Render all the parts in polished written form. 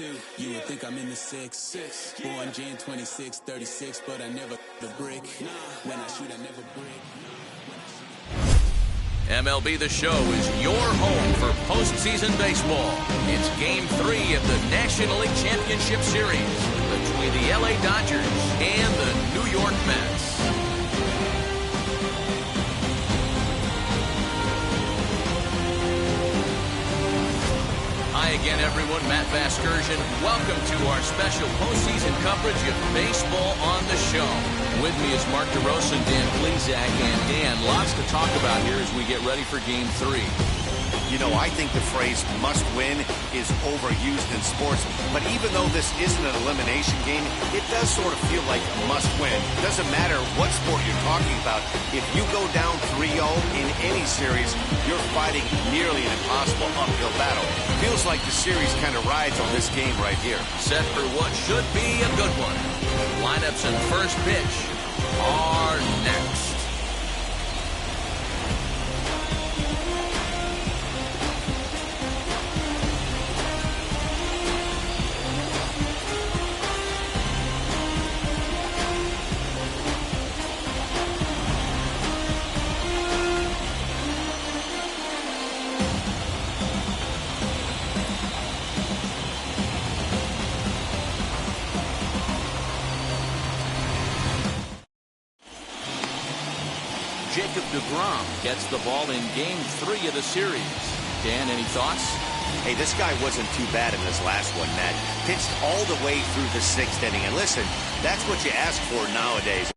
2. You would think I'm in the 6. Born Jan 26, 36, but I never the brick. When I shoot, I never break. MLB The Show is your home for postseason baseball. It's Game 3 of the National League Championship Series between the LA Dodgers and the New York Mets. Hi again, everyone. Matt Vasgersian. Welcome to our special postseason coverage of baseball on the show. With me is Mark DeRosa and Dan Plesac. And Dan, lots to talk about here as we get ready for Game 3. You know, I think the phrase must win is overused in sports. But even though this isn't an elimination game, it does sort of feel like a must win. Doesn't matter what sport you're talking about. If you go down 3-0 in any series, you're fighting nearly an impossible uphill battle. Feels like the series kind of rides on this game right here. Set for what should be a good one. Lineups and first pitch are next. Jacob deGrom gets the ball in Game 3 of the series. Dan, any thoughts? Hey, this guy wasn't too bad in this last one, Matt. Pitched all the way through the 6th inning. And listen, that's what you ask for nowadays.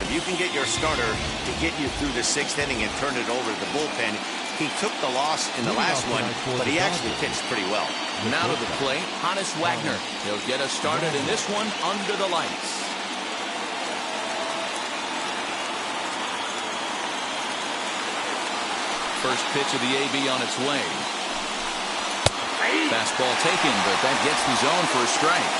If you can get your starter to get you through the 6th inning and turn it over to the bullpen, he took the loss in the last one, but he actually pitched pretty well. Now to the plate, Hannes Wagner. He'll get us started in this one under the lights. First pitch of the AB on its way. Fastball taken, but that gets the zone for a strike.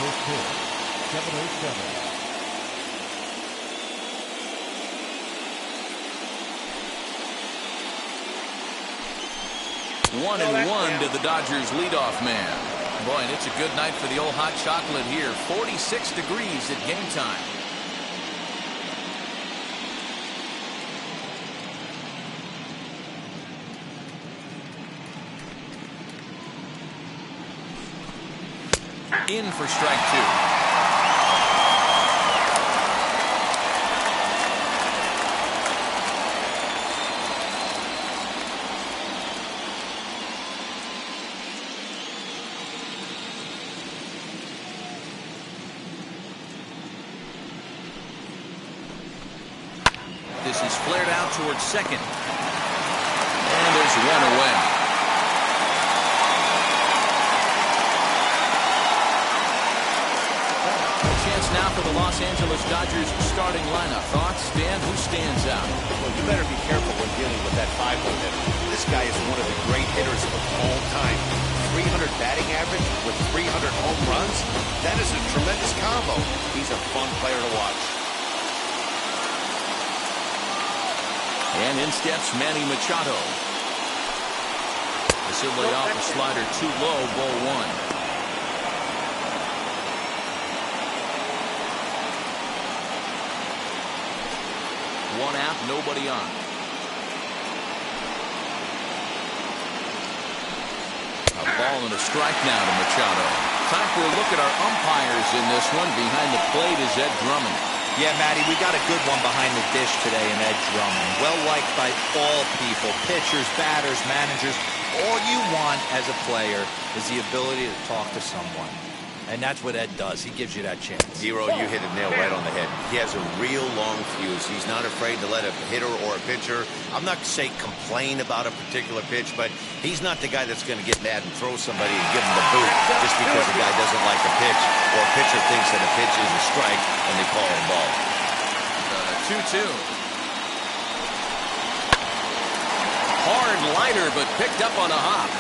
First pitch, 7-0-7. 1-1 to the Dodgers leadoff man. Boy, and it's a good night for the old hot chocolate here. 46 degrees at game time. In for strike 2. This is flared out towards second. And there's one away. A chance now for the Los Angeles Dodgers starting lineup. Thoughts, Dan? Who stands out? Well, you better be careful when dealing with that 5-hole hitter. This guy is one of the great hitters of all time. 300 batting average with 300 home runs. That is a tremendous combo. He's a fun player to watch. And in steps Manny Machado. This will lay off a slider too low, ball 1. One out, nobody on. A ball and a strike now to Machado. Time for a look at our umpires in this one. Behind the plate is Ed Drummond. Yeah, Matty, we got a good one behind the dish today in Ed Drummond. Well liked by all people, pitchers, batters, managers. All you want as a player is the ability to talk to someone. And that's what Ed does. He gives you that chance. Zero, you hit a nail right on the head. He has a real long fuse. He's not afraid to let a hitter or a pitcher, I'm not to say complain about a particular pitch, but he's not the guy that's going to get mad and throw somebody and give him the boot just because the guy doesn't like the pitch or a pitcher thinks that a pitch is a strike and they call it a ball. 2-2. Hard liner, but picked up on a hop.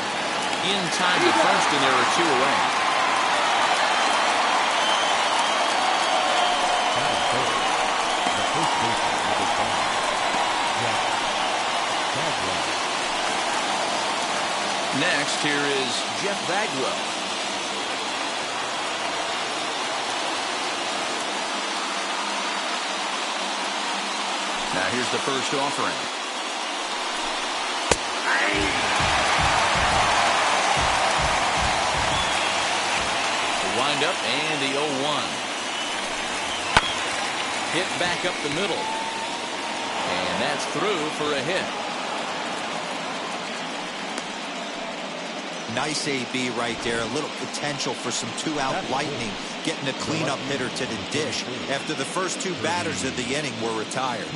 in time to first, and there are 2 away. Next, here is Jeff Bagwell. Now here's the first offering. The windup and the 0-1. Hit back up the middle. And that's through for a hit. Nice AB right there. A little potential for some 2-out lightning. Getting a cleanup hitter to the dish after the first 2 batters of the inning were retired.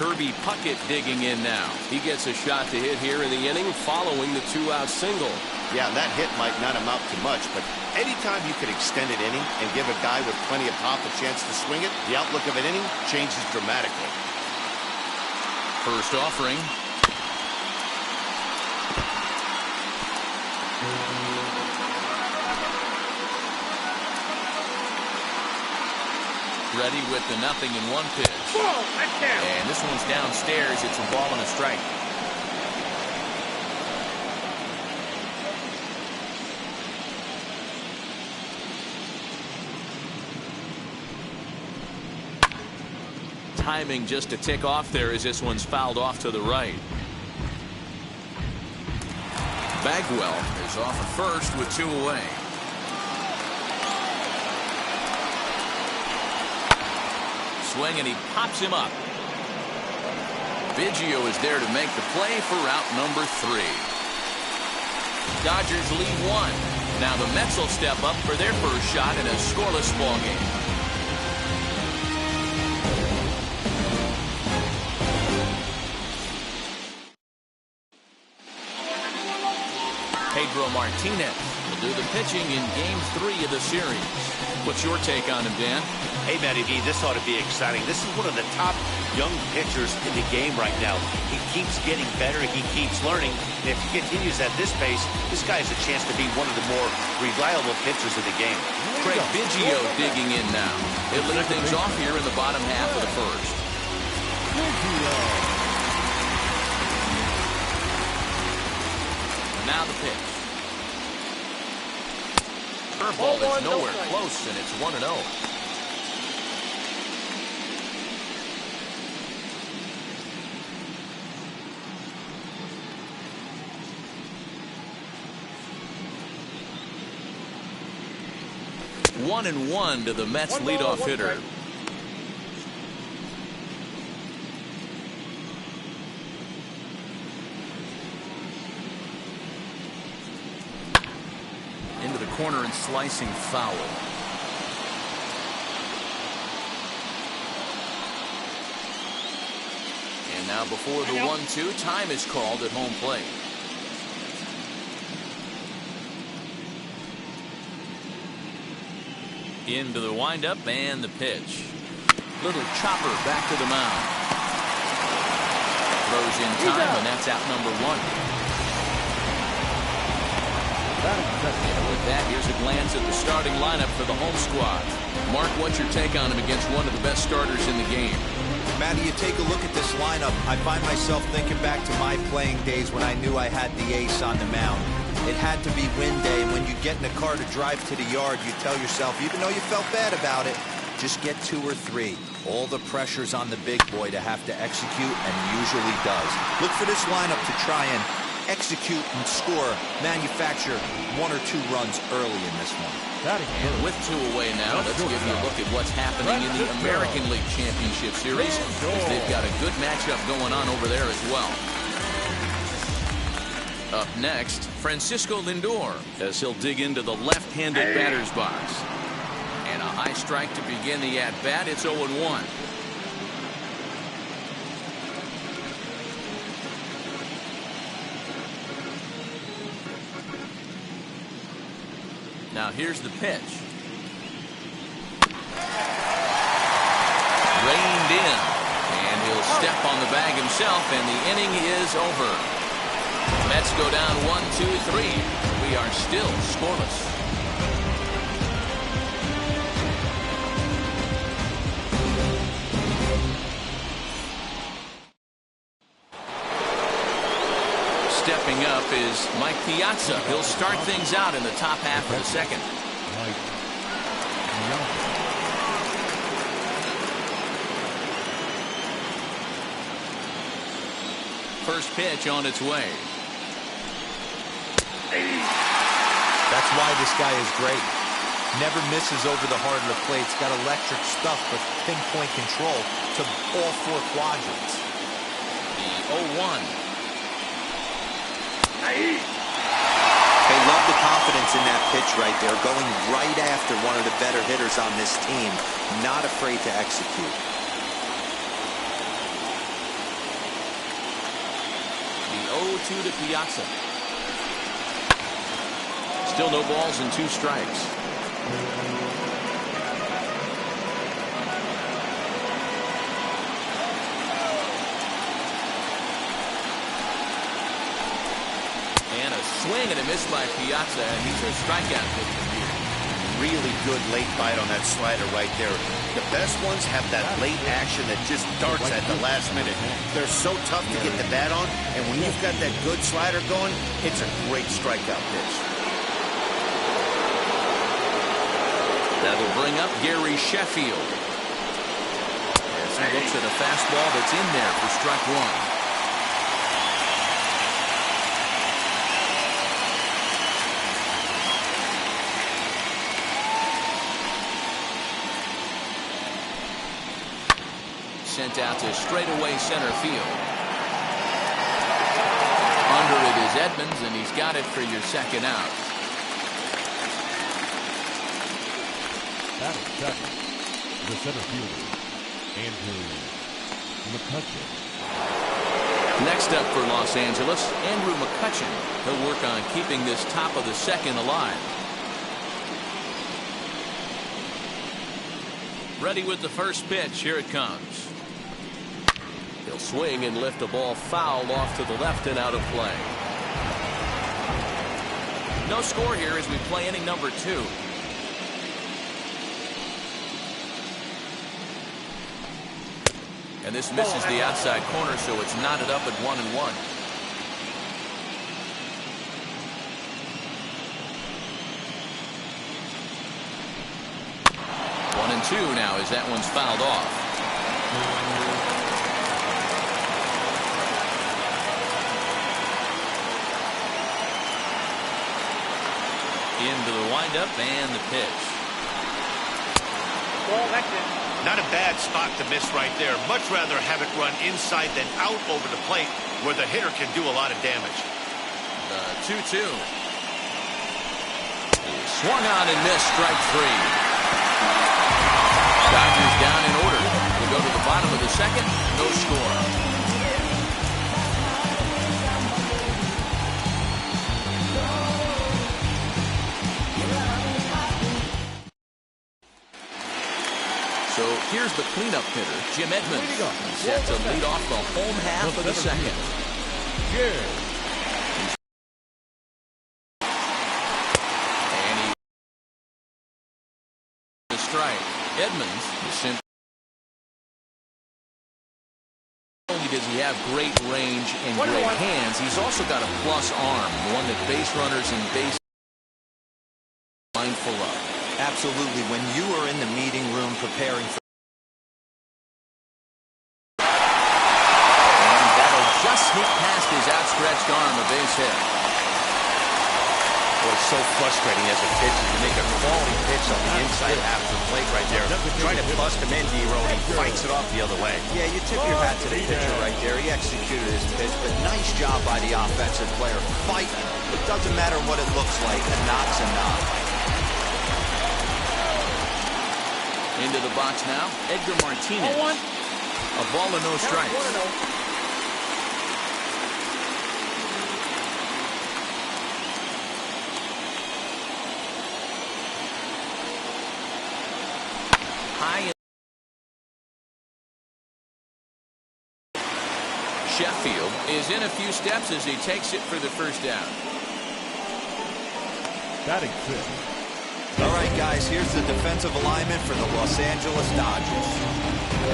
Kirby Puckett digging in now. He gets a shot to hit here in the inning following the 2-out single. Yeah, that hit might not amount to much, but anytime you can extend an inning and give a guy with plenty of pop a chance to swing it, the outlook of an inning changes dramatically. First offering. Ready with the 0-1 pitch. And this one's downstairs. It's a ball and a strike. Timing just a tick off there as this one's fouled off to the right. Bagwell is off at first with 2 away. Swing, and he pops him up. Biggio is there to make the play for out number 3. Dodgers lead 1. Now the Mets will step up for their first shot in a scoreless ball game. Pedro Martinez will do the pitching in Game 3 of the series. What's your take on him, Dan? Hey, Matty V, this ought to be exciting. This is one of the top young pitchers in the game right now. He keeps getting better. He keeps learning. And if he continues at this pace, this guy has a chance to be one of the more reliable pitchers in the game. Craig Biggio digging in now. It lit things off here in the bottom half of the first. Now the pitch. Curveball is nowhere close, and it's 1-0. One and 1 to the Mets leadoff hitter. Into the corner and slicing foul. And now before the 1-2, time is called at home plate. Into the windup and the pitch. Little chopper back to the mound. Throws in time, and that's out number 1. And with that, here's a glance at the starting lineup for the home squad. Mark, what's your take on him against one of the best starters in the game? Matty, you take a look at this lineup. I find myself thinking back to my playing days when I knew I had the ace on the mound. It had to be win day, and when you get in a car to drive to the yard, you tell yourself, even though you felt bad about it, just get 2 or 3. All the pressure's on the big boy to have to execute, and he usually does. Look for this lineup to try and execute and score, manufacture 1 or 2 runs early in this one. And with 2 away now, let's give you a look at what's happening in the American League Championship Series, as they've got a good matchup going on over there as well. Up next, Francisco Lindor, as he'll dig into the left-handed batter's box. And a high strike to begin the at-bat. It's 0-1. Now here's the pitch. Reined in. And he'll step on the bag himself, and the inning is over. Mets go down 1-2-3. We are still scoreless. Stepping up is Mike Piazza. He'll start things out in the top half of the second. First pitch on its way. That's why this guy is great. Never misses over the heart of the plate. He's got electric stuff with pinpoint control to all four quadrants. The 0-1. They love the confidence in that pitch right there, going right after one of the better hitters on this team, not afraid to execute. The 0-2 to Piazza. Still no balls and 2 strikes. And a swing and a miss by Piazza, and he's a strikeout pitcher here. Really good late bite on that slider right there. The best ones have that late action that just darts at the last minute. They're so tough to get the bat on, and when you've got that good slider going, it's a great strikeout pitch. That'll bring up Gary Sheffield. As he looks at a fastball that's in there for strike 1. Sent out to straightaway center field. Under it is Edmonds, and he's got it for your second out. Batting second, the center fielder, Andrew McCutcheon. Next up for Los Angeles, Andrew McCutcheon. He'll work on keeping this top of the second alive. Ready with the first pitch. Here it comes. He'll swing and lift a ball foul off to the left and out of play. No score here as we play inning number 2. And this misses the outside corner, so it's knotted up at 1-1. One and 2 now as that one's fouled off. Into the windup and the pitch. Not a bad spot to miss right there. Much rather have it run inside than out over the plate where the hitter can do a lot of damage. The 2-2. Swung on and missed, strike 3. Dodgers down in order. We go to the bottom of the second. No score. So here's the cleanup hitter, Jim Edmonds. He's set to lead off the home half of the second. And he the strike. Edmonds is sent. Not only does he have great range and great hands, he's also got a plus arm, one that base runners and base mindful of. Absolutely. When you are in the meeting room preparing for just sneak past his outstretched arm, a base hit. Boy, it's so frustrating as a pitcher to make a quality pitch on the inside half of the plate right there. Trying to bust him in, D-Roll, and he fights it off the other way. Yeah, you tip your hat to the pitcher right there. He executed his pitch, but nice job by the offensive player. Fighting. It doesn't matter what it looks like. A knock's a knock. Into the box now, Edgar Martinez. A ball and no strikes. Sheffield is in a few steps as he takes it for the first down. Batting fifth. All right, guys, here's the defensive alignment for the Los Angeles Dodgers.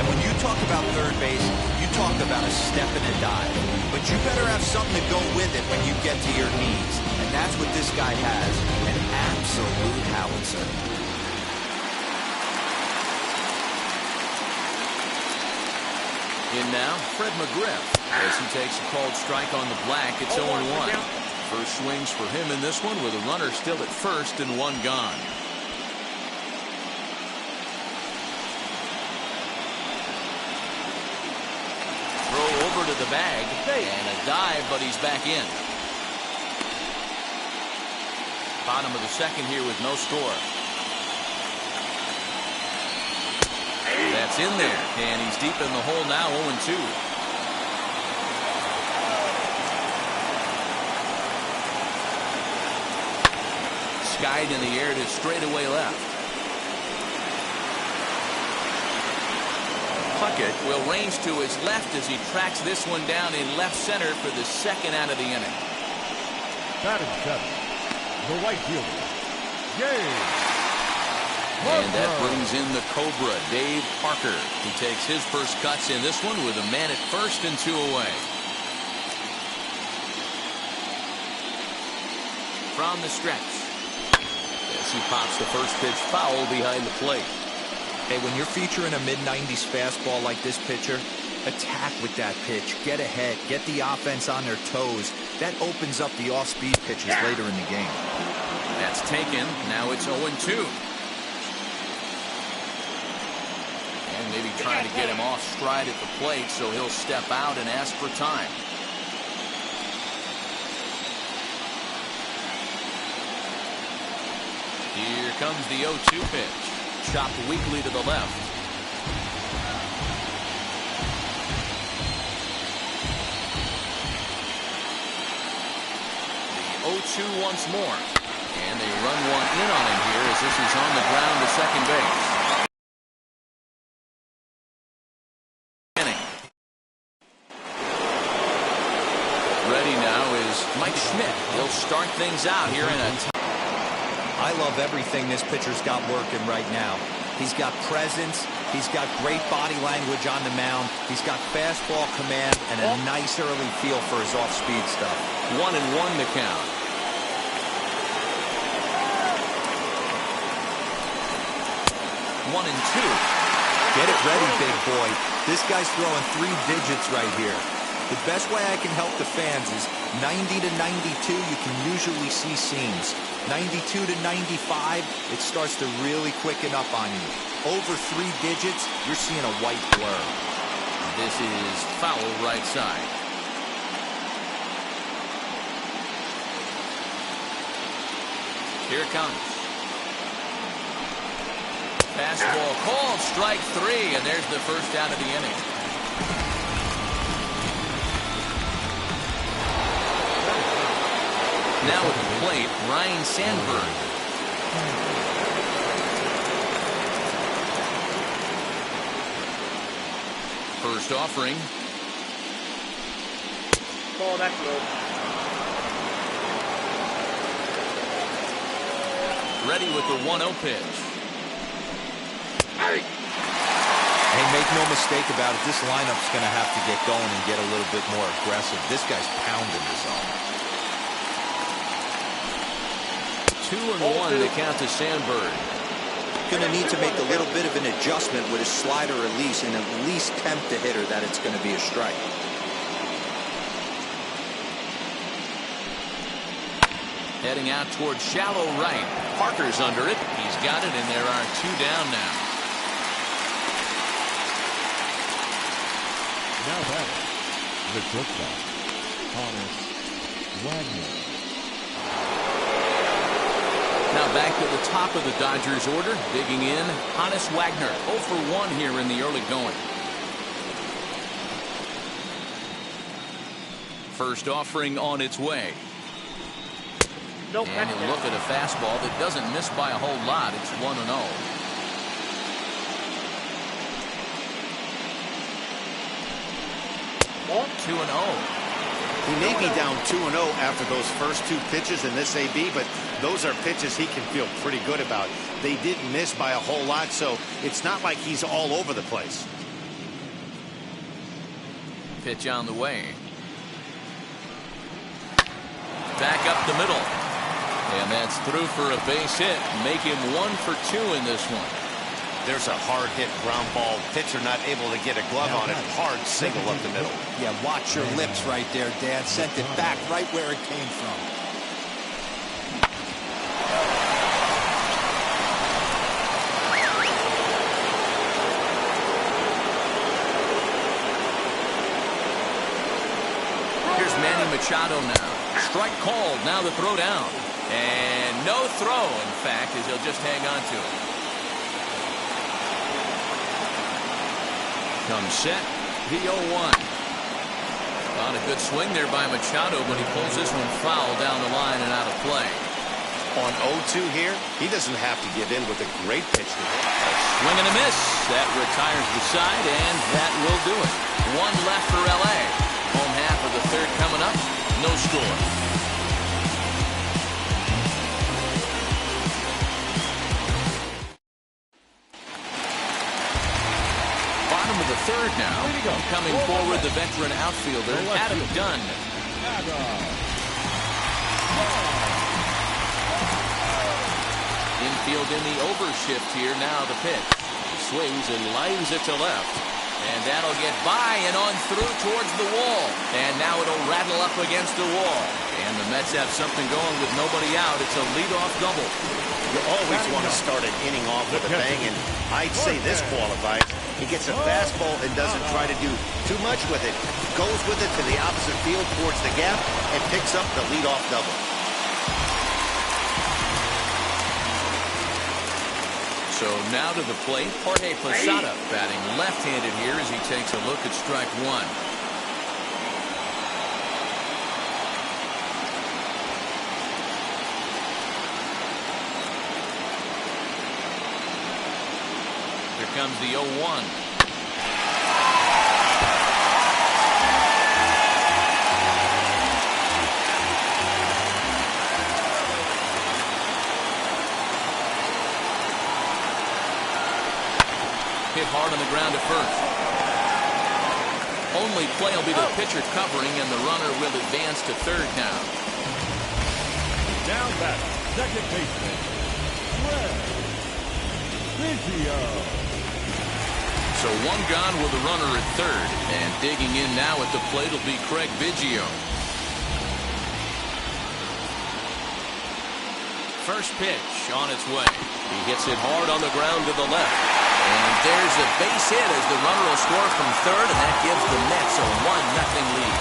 And when you talk about third base, you talk about a step and a dive. But you better have something to go with it when you get to your knees. And that's what this guy has, an absolute howitzer. In now, Fred McGriff. As he takes a called strike on the black, it's 0-1. First swings for him in this one with a runner still at first and one gone. Throw over to the bag and a dive, but he's back in. Bottom of the second here with no score. That's in there, and he's deep in the hole now, 0-2. Skied in the air to straightaway left. Puckett will range to his left as he tracks this one down in left center for the second out of the inning. Batting seventh. The right fielder, James. And that brings in the Cobra, Dave Parker. He takes his first cuts in this one with a man at first and two away. From the stretch. As he pops the first pitch foul behind the plate. Hey, when you're featuring a mid-90s fastball like this pitcher, attack with that pitch. Get ahead. Get the offense on their toes. That opens up the off-speed pitches later in the game. That's taken. Now it's 0-2. And maybe trying to get him off stride at the plate, so he'll step out and ask for time. Here comes the 0-2 pitch. Chopped weakly to the left. The 0-2 once more. And they run one in on him here as this is on the ground to second base. Ready now is Mike Schmidt. He'll start things out here in a... I love everything this pitcher's got working right now. He's got presence. He's got great body language on the mound. He's got fastball command and a nice early feel for his off-speed stuff. 1-1 the count. One and two. Get it ready, big boy. This guy's throwing 3 digits right here. The best way I can help the fans is 90 to 92, you can usually see seams. 92 to 95, it starts to really quicken up on you. Over 3 digits, you're seeing a white blur. This is foul right side. Here it comes. Fastball called, strike 3, and there's the first out of the inning. Now at the plate, Ryan Sandberg. First offering. Ball back low. Ready with the 1-0 pitch. Hey, make no mistake about it. This lineup's going to have to get going and get a little bit more aggressive. This guy's pounding the zone. 2-1 to count to Sandberg. Going to need to make a little bit of an adjustment with his slider release and at least tempt the hitter that it's going to be a strike. Heading out towards shallow right. Parker's under it. He's got it, and there are 2 down now. Now back, the shortstop, Thomas Wagner. Now back to the top of the Dodgers order. Digging in, Honus Wagner. 0 for 1 here in the early going. First offering on its way. Nope, And he'll look at a fastball that doesn't miss by a whole lot. It's 1-0. Ball. 2-0. He may be down 2-0 after those first 2 pitches in this AB, but those are pitches he can feel pretty good about. They didn't miss by a whole lot, so it's not like he's all over the place. Pitch on the way. Back up the middle. And that's through for a base hit. Make him 1 for 2 in this one. There's a hard hit ground ball. Pitcher not able to get a glove on it. Hard single up the middle. Yeah, watch your lips right there, Dan. Sent it back right where it came from. Here's Manny Machado now. Strike called. Now the throw down. And no throw, in fact, as he'll just hang on to it. Comes set. The 0-1. On a good swing there by Machado, but he pulls this one foul down the line and out of play. On 0-2 here, he doesn't have to give in with a great pitch to hit. Swing and a miss. That retires the side, and that will do it. 1 left for L.A. Home half of the third coming up. No score. Bottom of the third now. Coming forward, the veteran outfielder, Adam Dunn. Infield in the overshift here. Now the pitch. He swings and lines it to left. And that'll get by and on through towards the wall. And now it'll rattle up against the wall. And the Mets have something going with nobody out. It's a leadoff double. You always want to start an inning off with a bang, and I'd say this qualifies. He gets a fastball and doesn't try to do too much with it. Goes with it to the opposite field towards the gap and picks up the leadoff double. So now to the plate, Jorge Posada batting left-handed here as he takes a look at strike 1. Here comes the 0-1. Hit hard on the ground at first. Only play will be the pitcher covering, and the runner will advance to third now. Down back, second baseman, Craig Biggio. So 1 gone with the runner at third, and digging in now at the plate will be Craig Biggio. First pitch on its way. He hits it hard on the ground to the left. And there's a base hit as the runner will score from third, and that gives the Mets a 1-0 lead.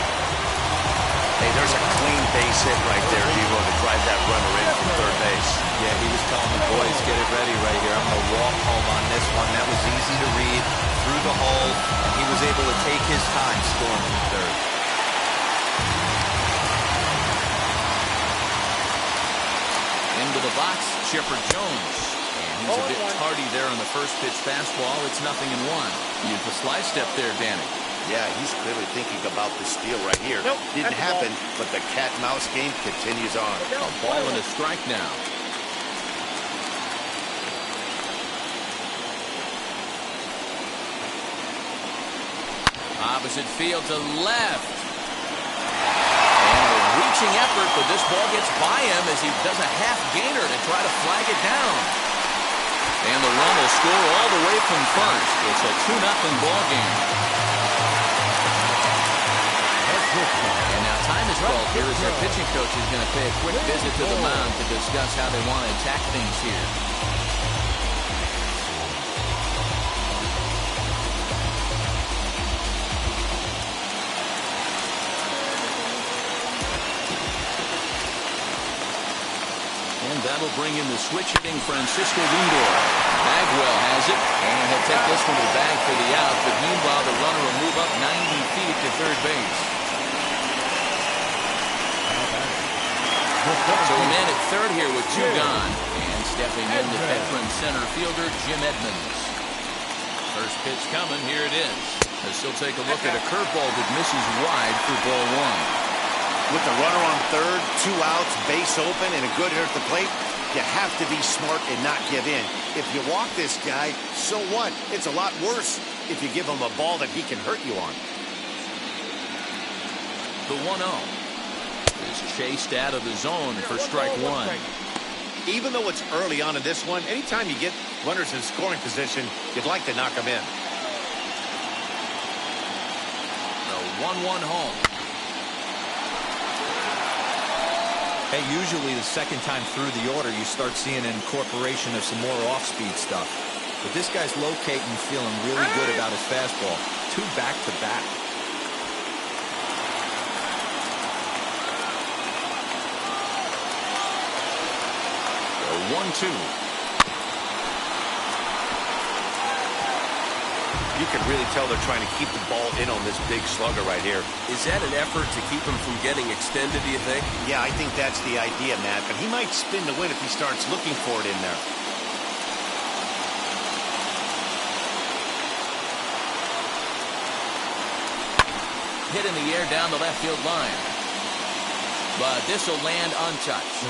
Hey, there's a clean base hit right there, Devo, to drive that runner in from third base. Yeah, he was telling the boys, get it ready right here. I'm going to walk home on this one. That was easy to read through the hole, and he was able to take his time scoring from third. Into the box, Chipper Jones. And he's a bit tardy there on the first pitch fastball. It's 0-1. Use the slide step there, Danny. Yeah, he's clearly thinking about the steal right here. Didn't happen, but the cat-mouse game continues on. A ball and a strike now. Opposite field to left. And a reaching effort, but this ball gets by him as he does a half-gainer to try to flag it down. And the run will score all the way from first. It's a 2-0 ball game. And now time is called here as their pitching coach is going to pay a quick visit to the mound to discuss how they want to attack things here. And that'll bring in the switch-hitting Francisco Lindor. Bagwell has it, and he'll take this one to the bag for the out, but meanwhile the runner will move up 90 feet to third base. So a man at third here with 2 gone, and stepping in the veteran center fielder Jim Edmonds. First pitch coming, here it is. As he'll take a look at a curveball that misses wide for ball 1. With the runner on third, 2 outs, base open, and a good hitter at the plate, you have to be smart and not give in. If you walk this guy, so what? It's a lot worse if you give him a ball that he can hurt you on. The 1-0 is chased out of the zone for strike one. Even though it's early on in this one, anytime you get runners in scoring position, you'd like to knock them in. The 1-1 home. Hey, usually the second time through the order, you start seeing an incorporation of some more off-speed stuff. But this guy's locating, feeling really good about his fastball. 2 back-to-back. The 1-2. You can really tell they're trying to keep the ball in on this big slugger right here. Is that an effort to keep him from getting extended, do you think? Yeah, I think that's the idea, Matt. But he might spin the win if he starts looking for it in there. Hit in the air down the left field line. But this will land untouched.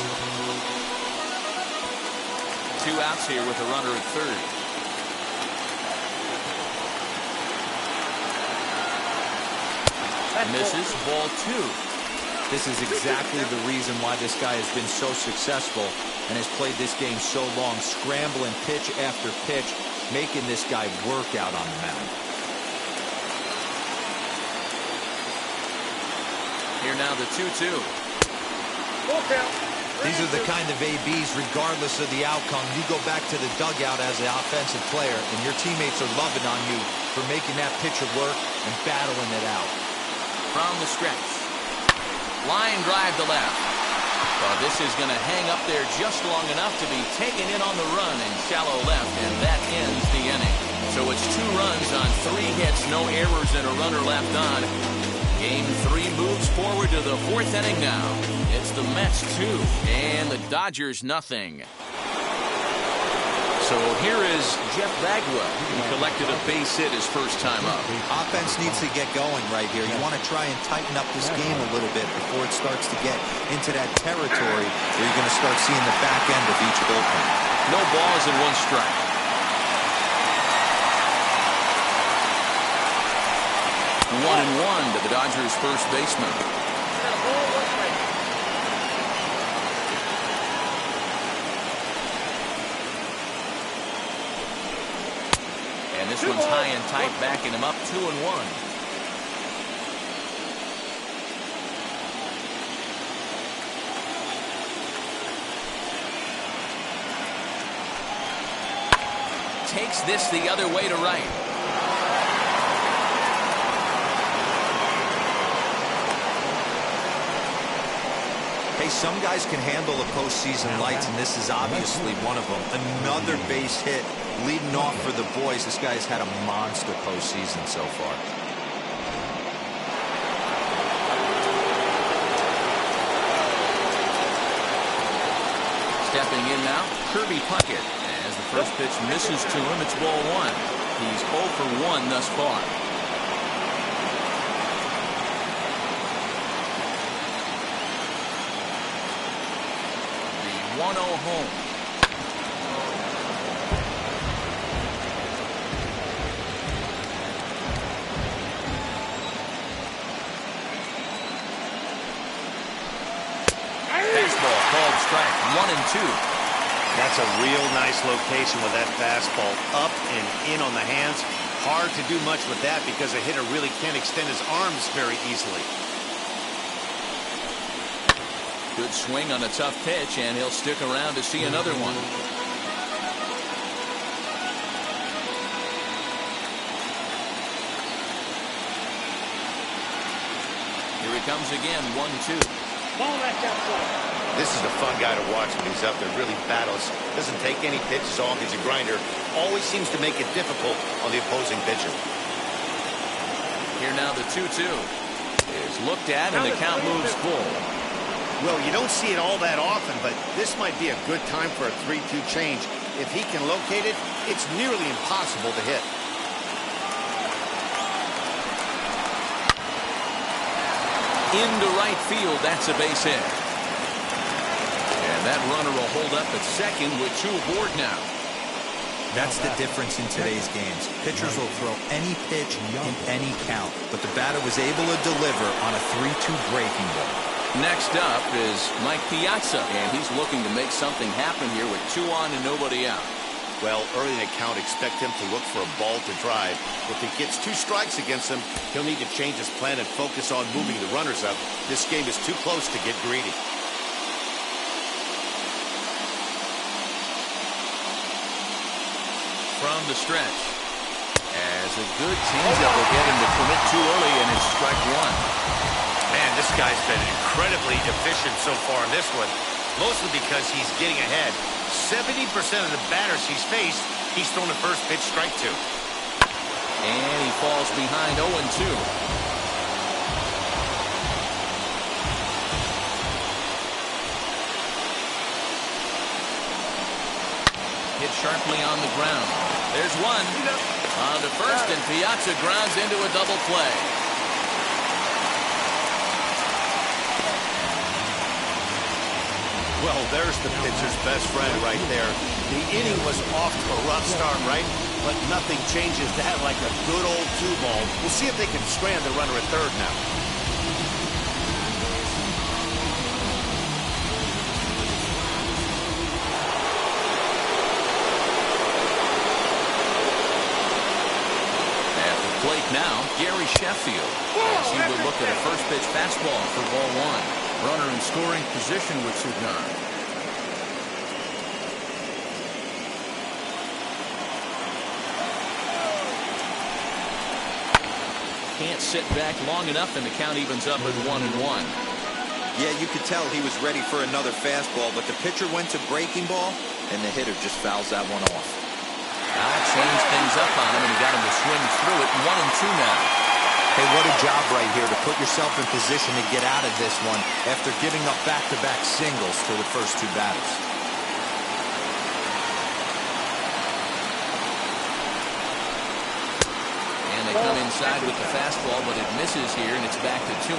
2 outs here with a runner at third. Misses, ball 2. This is exactly the reason why this guy has been so successful and has played this game so long, scrambling pitch after pitch, making this guy work out on the mound. Here now the 2-2. These are the kind of ABs, regardless of the outcome. You go back to the dugout as an offensive player, and your teammates are loving on you for making that pitcher work and battling it out. From the stretch. Line drive to left. Well, this is going to hang up there just long enough to be taken in on the run in shallow left, and that ends the inning. So it's 2 runs on 3 hits, no errors, and a runner left on. Game 3 moves forward to the 4th inning now. It's the Mets 2 and the Dodgers nothing. So here is Jeff Bagwell. He collected a base hit his first time up. Offense needs to get going right here. You want to try and tighten up this game a little bit before it starts to get into that territory where you're going to start seeing the back end of each bullpen. No balls and 1 strike. 1-1 to the Dodgers' first baseman. And this one's high and tight, backing him up 2-1. Takes this the other way to right. Hey, some guys can handle the postseason lights, and this is obviously one of them. Another base hit leading off for the boys. This guy's had a monster postseason so far. Stepping in now, Kirby Puckett. As the first pitch misses to him, it's ball 1. He's 0 for 1 thus far. The 1-0 home. Fastball called strike 1-2. That's a real nice location with that fastball. Up and in on the hands. Hard to do much with that because a hitter really can't extend his arms very easily. Good swing on a tough pitch, and he'll stick around to see another one. Here he comes again, 1-2. This is a fun guy to watch when he's up there. Really battles. Doesn't take any pitches off. He's a grinder. Always seems to make it difficult on the opposing pitcher. Here now the 2-2 is looked at, and the count moves full. Well, you don't see it all that often, but this might be a good time for a 3-2 change. If he can locate it, it's nearly impossible to hit. into right field. That's a base hit. And that runner will hold up at second with 2 aboard now. That's the difference in today's games. Pitchers will throw any pitch in any count, but the batter was able to deliver on a 3-2 breaking ball. Next up is Mike Piazza, and he's looking to make something happen here with 2 on and nobody out. Well, early in the count, expect him to look for a ball to drive. If he gets 2 strikes against him, he'll need to change his plan and focus on moving the runners up. This game is too close to get greedy. From the stretch. As a good changeup will get him to commit too early, and it's strike 1. Man, this guy's been incredibly efficient so far in this one, mostly because he's getting ahead. 70% of the batters he's faced, he's thrown the first pitch, strike 2. And he falls behind 0-2. Hit sharply on the ground. There's one. On to first, and Piazza grounds into a double play. Well, there's the pitcher's best friend right there. The inning was off to a rough start, right? But nothing changes that like a good old 2-ball. We'll see if they can strand the runner at third now. At the plate now, Gary Sheffield. As he would look at a first pitch fastball for ball 1. Runner in scoring position with 2 gone. Can't sit back long enough, and the count evens up at 1-1. Yeah, you could tell he was ready for another fastball, but the pitcher went to breaking ball, and the hitter just fouls that one off. That changed things up on him, and he got him to swing through it. 1-2 now. Hey, what a job right here to put yourself in position to get out of this one after giving up back-to-back singles to the first 2 batters. And they come inside with the fastball, but it misses here, and it's back to 2-2.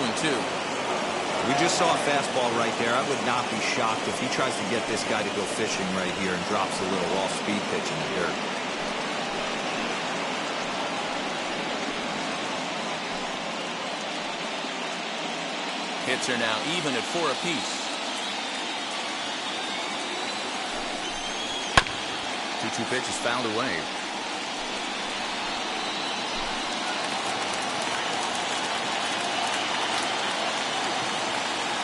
We just saw a fastball right there. I would not be shocked if he tries to get this guy to go fishing right here and drops a little off-speed pitch in the dirt. Hits are now even at 4 apiece. 2-2 pitch is fouled away.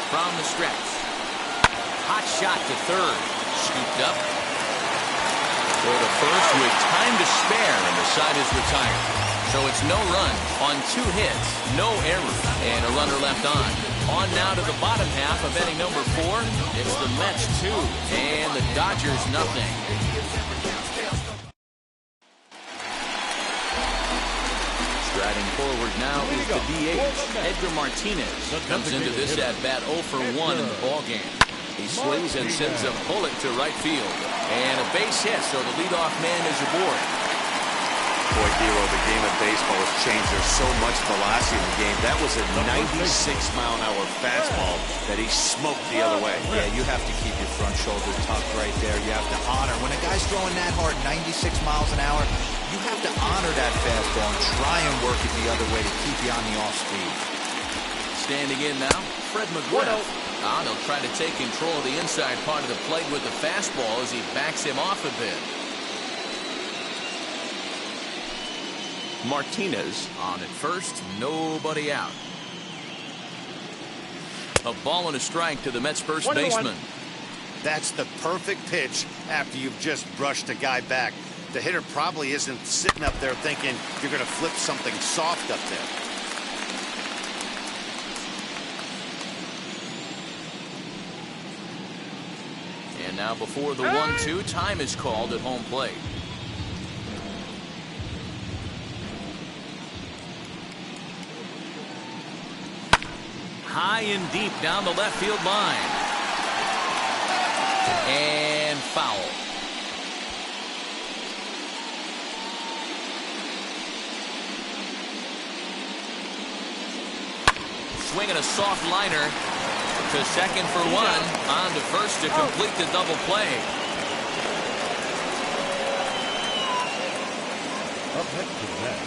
From the stretch. Hot shot to third. Scooped up. For the first with time to spare, and the side is retired. So it's no run on 2 hits, no errors, and a runner left on. On now to the bottom half of inning number 4. It's the Mets 2 and the Dodgers nothing. Striding forward now is the DH. Edgar Martinez comes into this at bat 0 for 1 in the ballgame. He swings and sends a bullet to right field. And a base hit, so the leadoff man is aboard. Boy, Dero, the game of baseball has changed. There's so much velocity in the game. That was a 96-mile-an-hour fastball that he smoked the other way. Yeah, you have to keep your front shoulder tucked right there. You have to honor. When a guy's throwing that hard, 96 miles an hour, you have to honor that fastball and try and work it the other way to keep you on the off speed. Standing in now, Fred McGriff. They'll try to take control of the inside part of the plate with the fastball as he backs him off a bit. Martinez on at first, nobody out. A ball and a strike to the Mets first baseman. That's the perfect pitch after you've just brushed a guy back. The hitter probably isn't sitting up there thinking you're going to flip something soft up there. And now before the 1-2, time is called at home plate. High and deep down the left field line. And foul. swinging a soft liner to second for one. On to first to complete the double play. Up next to the net,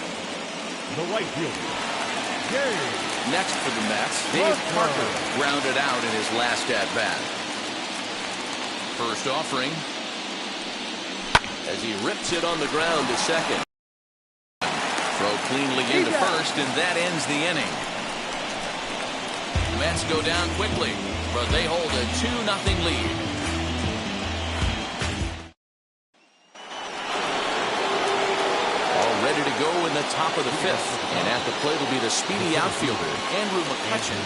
the right fielder, Dave. Next for the Mets, Dave Parker grounded out in his last at-bat. First offering as he rips it on the ground to second. Throw cleanly into first, and that ends the inning. The Mets go down quickly, but they hold a 2-0 lead. Ready to go in the top of the fifth. And at the plate will be the speedy outfielder, Andrew McCutchen.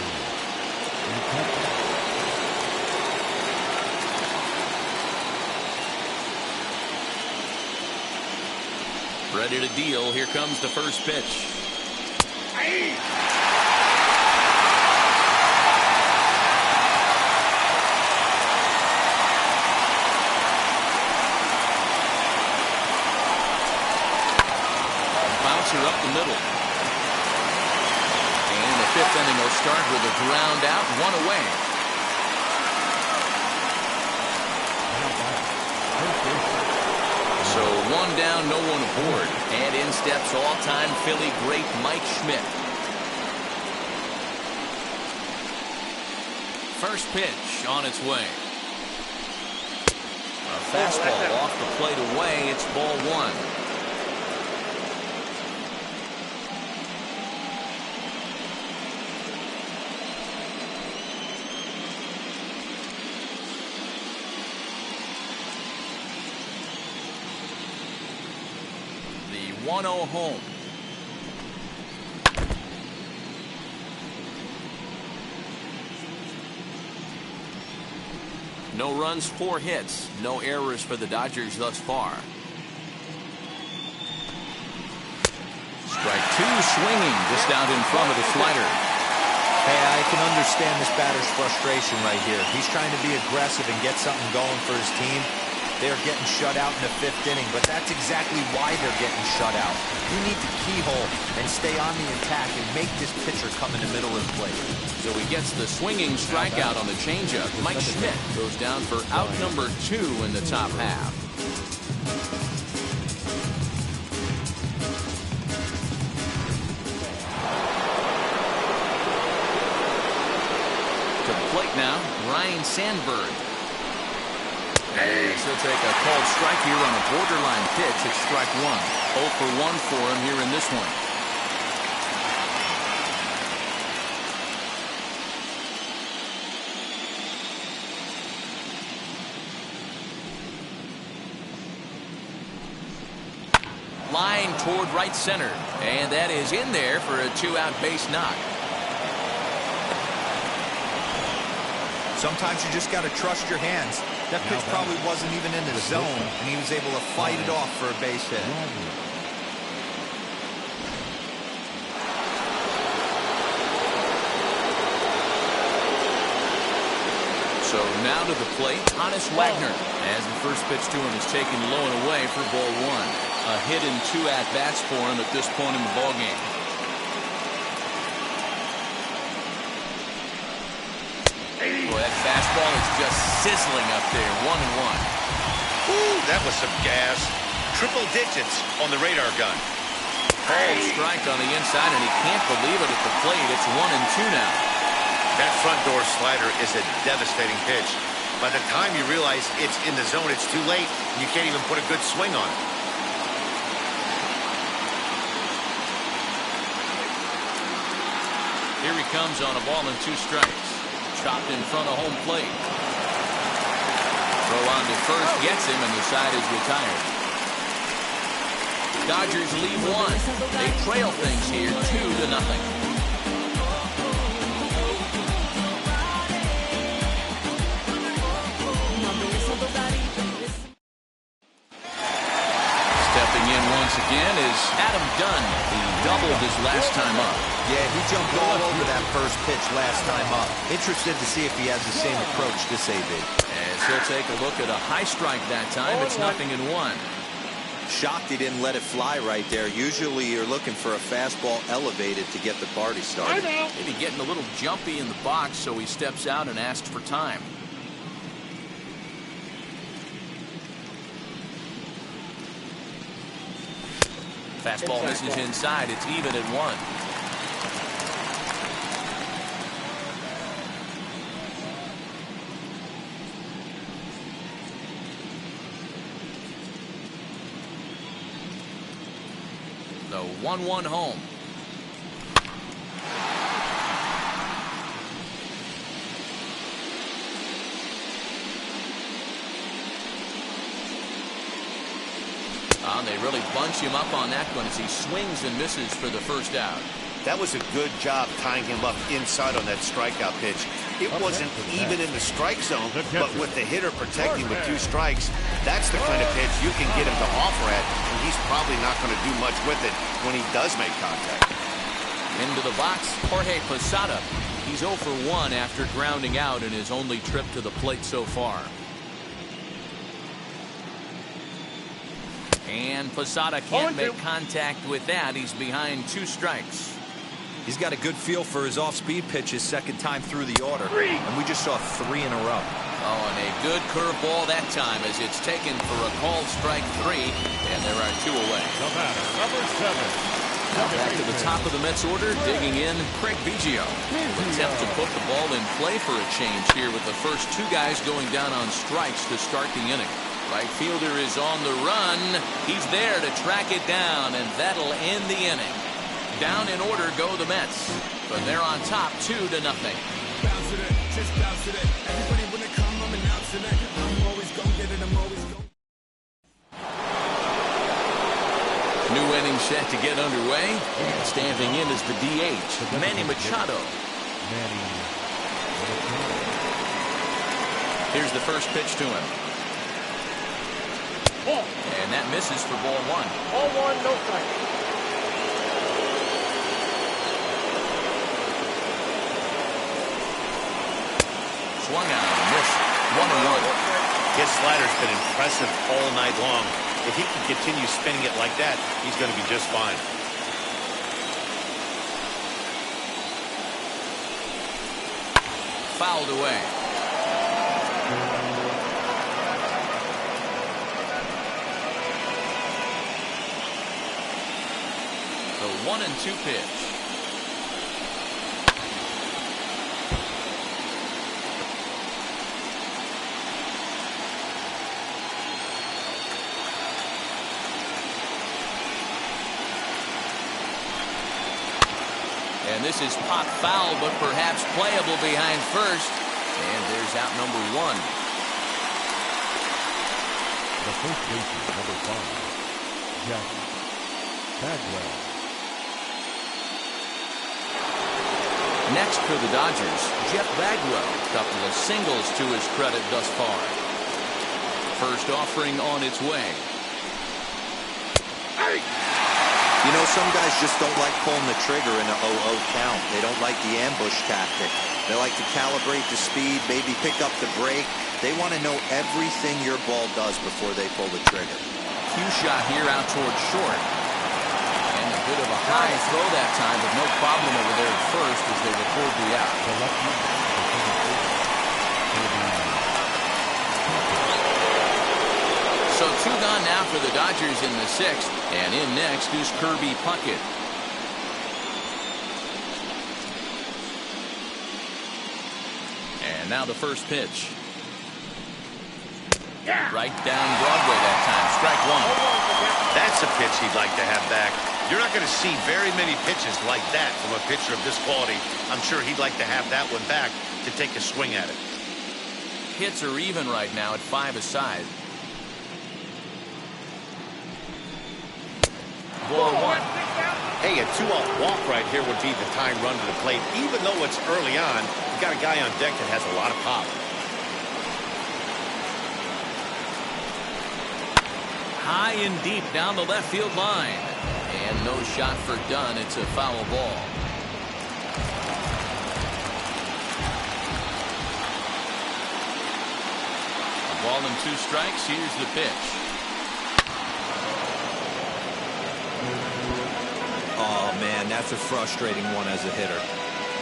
Ready to deal. Here comes the first pitch. Up the middle. And the fifth inning will start with a ground out, one away. So one down, no one aboard. And in steps all-time Philly great Mike Schmidt. First pitch on its way. A fastball off the plate away. It's ball one. The 1-0 home. No runs, 4 hits. No errors for the Dodgers thus far. Strike two, swinging just out in front of the slider. Hey, I can understand this batter's frustration right here. He's trying to be aggressive and get something going for his team. They're getting shut out in the 5th inning, but that's exactly why they're getting shut out. You need to keyhole and stay on the attack and make this pitcher come in the middle of the plate. So he gets the swinging strikeout on the changeup. Mike Schmidt goes down for out number 2 in the top half. To the plate now, Ryan Sandberg. He'll take a called strike here on a borderline pitch. It's strike 1. 0 for 1 for him here in this one. Line toward right center. And that is in there for a 2-out base knock. Sometimes you just got to trust your hands. That pitch probably wasn't even in the zone, and he was able to fight it off for a base hit. So now to the plate, Honus Wagner, as the first pitch to him is taken low and away for ball 1. A hit in 2 at-bats for him at this point in the ballgame. Boy, that fastball is just sizzling up there, 1-1. Ooh, that was some gas. Triple digits on the radar gun. Called strike on the inside, and he can't believe it at the plate. It's 1-2 now. That front door slider is a devastating pitch. By the time you realize it's in the zone, it's too late, and you can't even put a good swing on it. Here he comes on a ball and 2 strikes. Chopped in front of home plate. Throw on to first, gets him, and the side is retired. Dodgers lead 1. They trail things here 2-0. Stepping in once again is Adam Dunn. He doubled his last time up. Yeah, he jumped all over that first pitch last time up. Interested to see if he has the same approach this AB. As he'll take a look at a high strike that time. It's 0-1. Shocked he didn't let it fly right there. Usually you're looking for a fastball elevated to get the party started. Maybe getting a little jumpy in the box, so he steps out and asks for time. Fastball misses inside. It's even at 1. The 1-1 home. They really bunch him up on that one as he swings and misses for the first out. That was a good job tying him up inside on that strikeout pitch. It wasn't even in the strike zone, but with the hitter protecting with 2 strikes, that's the kind of pitch you can get him to offer at, and he's probably not going to do much with it when he does make contact. Into the box, Jorge Posada. He's 0 for 1 after grounding out in his only trip to the plate so far. And Posada can't make contact with that. He's behind 2 strikes. He's got a good feel for his off-speed pitches second time through the order. And we just saw 3 in a row. Oh, and a good curveball that time as it's taken for a called strike 3. And there are 2 away. The batter, number 7. Now back to the top of the Mets order, digging in, Craig Biggio. Attempt to put the ball in play for a change here with the first 2 guys going down on strikes to start the inning. Right fielder is on the run. He's there to track it down, and that'll end the inning. Down in order go the Mets, but they're on top 2-0. Bounce it, just bounce it. Everybody when they come, I'm announcing it. I'm always gonna get it, I'm always gonna. New inning set to get underway. And standing in is the DH, Manny Machado. Here's the first pitch to him. And that misses for ball 1. Ball 1, no strike. Swung out and missed. 1-1. His slider's been impressive all night long. If he can continue spinning it like that, he's going to be just fine. Fouled away. The 1-2 pitch. And this is pop foul, but perhaps playable behind first. And there's out number 1. The first baseman, number 5, Jeff Bagwell. Next for the Dodgers, Jeff Bagwell. Couple of singles to his credit thus far. First offering on its way. You know, some guys just don't like pulling the trigger in an 0-0 count. They don't like the ambush tactic. They like to calibrate the speed, maybe pick up the brake. They want to know everything your ball does before they pull the trigger. Cue shot here out towards short. And a bit of a high throw that time, but no problem over there at first as they record the out. So 2 gone now for the Dodgers in the 6th. And in next is Kirby Puckett. And now the first pitch. Right down Broadway that time. Strike 1. That's a pitch he'd like to have back. You're not going to see very many pitches like that from a pitcher of this quality. I'm sure he'd like to have that one back to take a swing at it. Hits are even right now at 5 aside. Ball 1. Hey, a 2-out walk right here would be the time run to the plate. Even though it's early on, you got a guy on deck that has a lot of pop. High and deep down the left field line. And no shot for Dunn. It's a foul ball. A ball and 2 strikes. Here's the pitch. and that's a frustrating one as a hitter.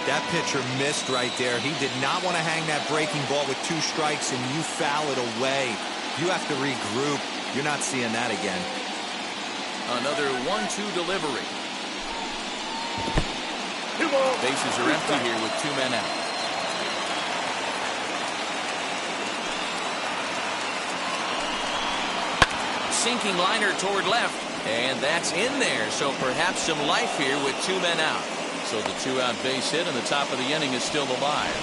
That pitcher missed right there. He did not want to hang that breaking ball with 2 strikes, and you foul it away. You have to regroup. You're not seeing that again. Another 1-2 delivery. Bases are empty here with 2 men out. Sinking liner toward left, and that's in there. So perhaps some life here with 2 men out. So the 2-out base hit, and the top of the inning is still alive.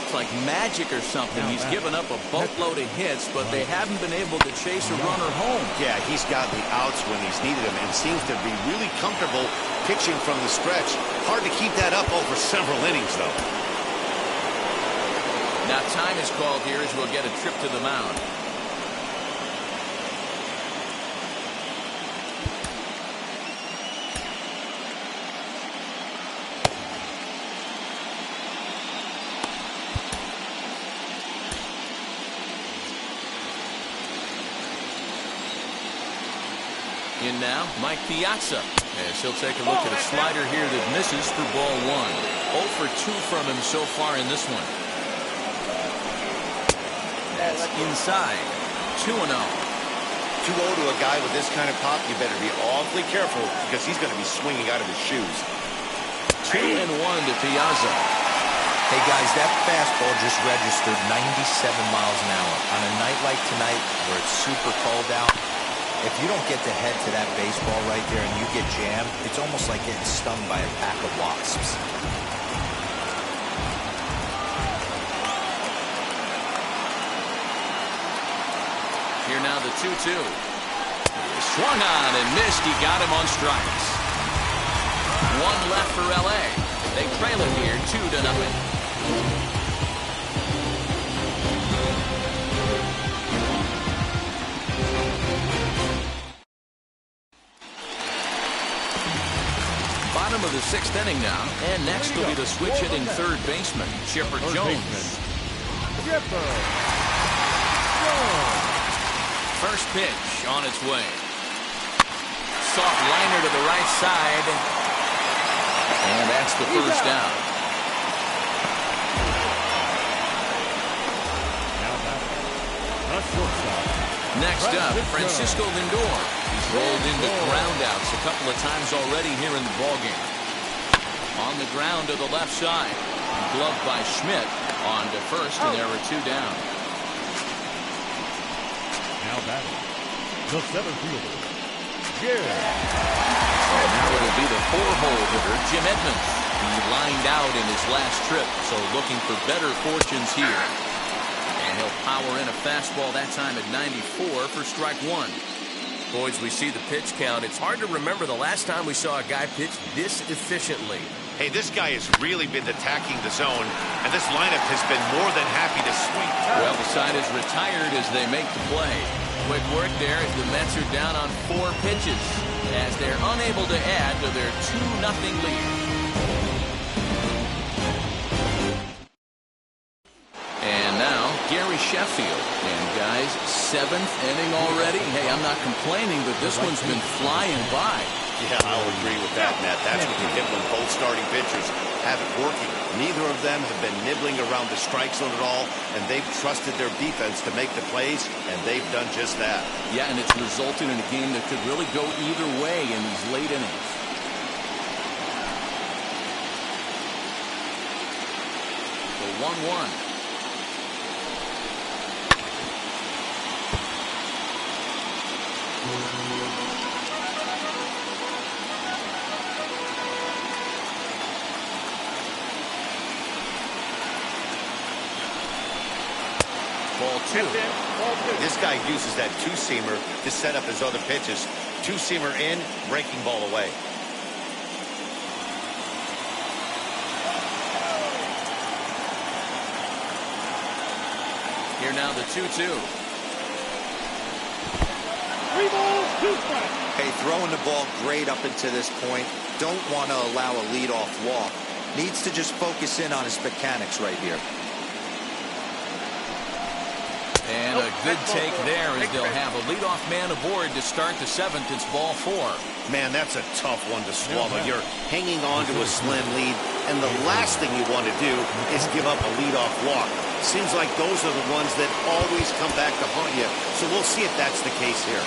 It's like magic or something. He's given up a boatload of hits, but they haven't been able to chase a runner home. Yeah, he's got the outs when he's needed them and seems to be really comfortable pitching from the stretch. Hard to keep that up over several innings, though. Now time is called here as we'll get a trip to the mound. In now, Mike Piazza, as he'll take a look at a slider here that misses for ball 1. 0 for 2 from him so far in this one. That's inside. 2-0. 2-0 to a guy with this kind of pop, you better be awfully careful because he's going to be swinging out of his shoes. 2-1 to Piazza. Hey, guys, that fastball just registered 97 miles an hour. On a night like tonight where it's super cold out, if you don't get to head to that baseball right there and you get jammed, it's almost like getting stung by a pack of wasps. Here now the 2-2. Swung on and missed. He got him on strikes. 1 left for LA. They trail it here 2-0. Bottom of the 6th inning now, and next will be the switch-hitting third baseman, Chipper Jones. First pitch on its way. Soft liner to the right side, and that's the first down. Next up, Francisco Lindor. He's rolled into groundouts a couple of times already here in the ballgame. On the ground to the left side. Gloved by Schmidt on to first, and there are 2 down. Now batting, the center fielder, Jim. And now it'll be the 4-hole hitter, Jim Edmonds. He lined out in his last trip, so looking for better fortunes here. And he'll power in a fastball that time at 94 for strike 1. Boys, we see the pitch count. It's hard to remember the last time we saw a guy pitch this efficiently. Hey, this guy has really been attacking the zone, and this lineup has been more than happy to swing. Well, the side is retired as they make the play. Quick work there as the Mets are down on 4 pitches as they're unable to add to their 2-0 lead. And now, Gary Sheffield. And guys, 7th inning already. Hey, I'm not complaining, but this one's been flying by. Yeah, I'll agree with that, Matt. That's what you get when both starting pitchers have it working. Neither of them have been nibbling around the strike zone at all, and they've trusted their defense to make the plays, and they've done just that. Yeah, and it's resulted in a game that could really go either way in these late innings. The 1-1. Ball 2. This guy uses that 2-seamer to set up his other pitches. 2-seamer in, breaking ball away. Here now the 2-2. 3 balls, 2 strikes. Hey, throwing the ball great up into this point. Don't want to allow a leadoff walk. Needs to just focus in on his mechanics right here. And a Good take there as they'll have a leadoff man aboard to start the 7th. It's ball 4. Man, that's a tough one to swallow. You're hanging on to a slim lead, and the last thing you want to do is give up a leadoff walk. Seems like those are the ones that always come back to haunt you. So we'll see if that's the case here.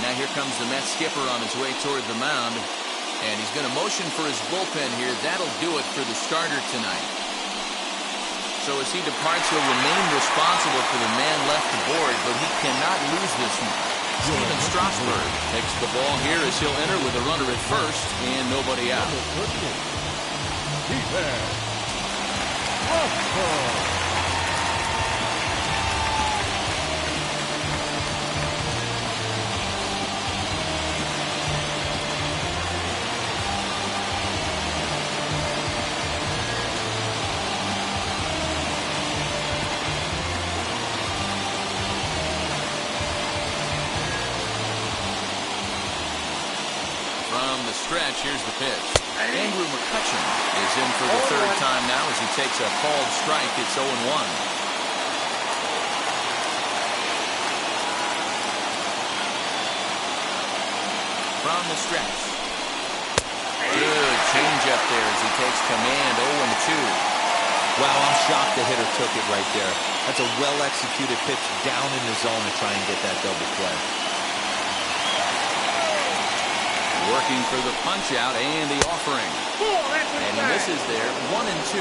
Now here comes the Mets skipper on his way toward the mound. And he's going to motion for his bullpen here. That'll do it for the starter tonight. So as he departs, he'll remain responsible for the man left aboard, but he cannot lose this one. Steven Strasburg takes the ball here as he'll enter with a runner at first and nobody out. From the stretch, here's the pitch. Andrew McCutchen is in for the 3rd time now as he takes a called strike. It's 0-1. From the stretch. Good changeup there as he takes command. 0-2. Wow, I'm shocked the hitter took it right there. That's a well-executed pitch down in the zone to try and get that double play. Working for the punch-out and the offering. And he misses there. 1-2.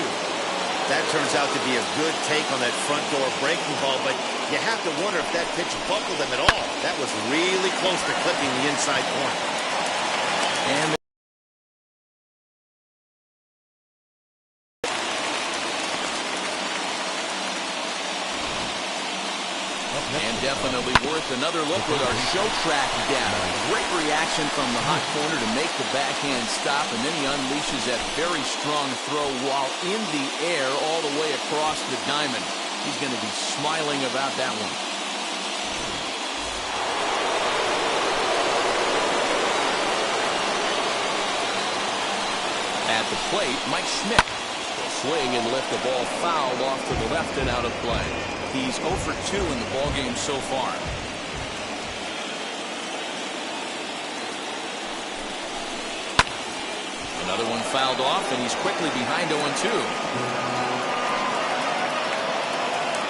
That turns out to be a good take on that front door breaking ball, but you have to wonder if that pitch buckled him at all. That was really close to clipping the inside corner. And definitely worth another look with our show track data. Great reaction from the hot corner to make the backhand stop, and then he unleashes that very strong throw while in the air all the way across the diamond. He's going to be smiling about that one. At the plate, Mike Schmidt will swing and lift the ball foul off to the left and out of play. He's 0 for 2 in the ballgame so far. Another one fouled off, and he's quickly behind 0-2.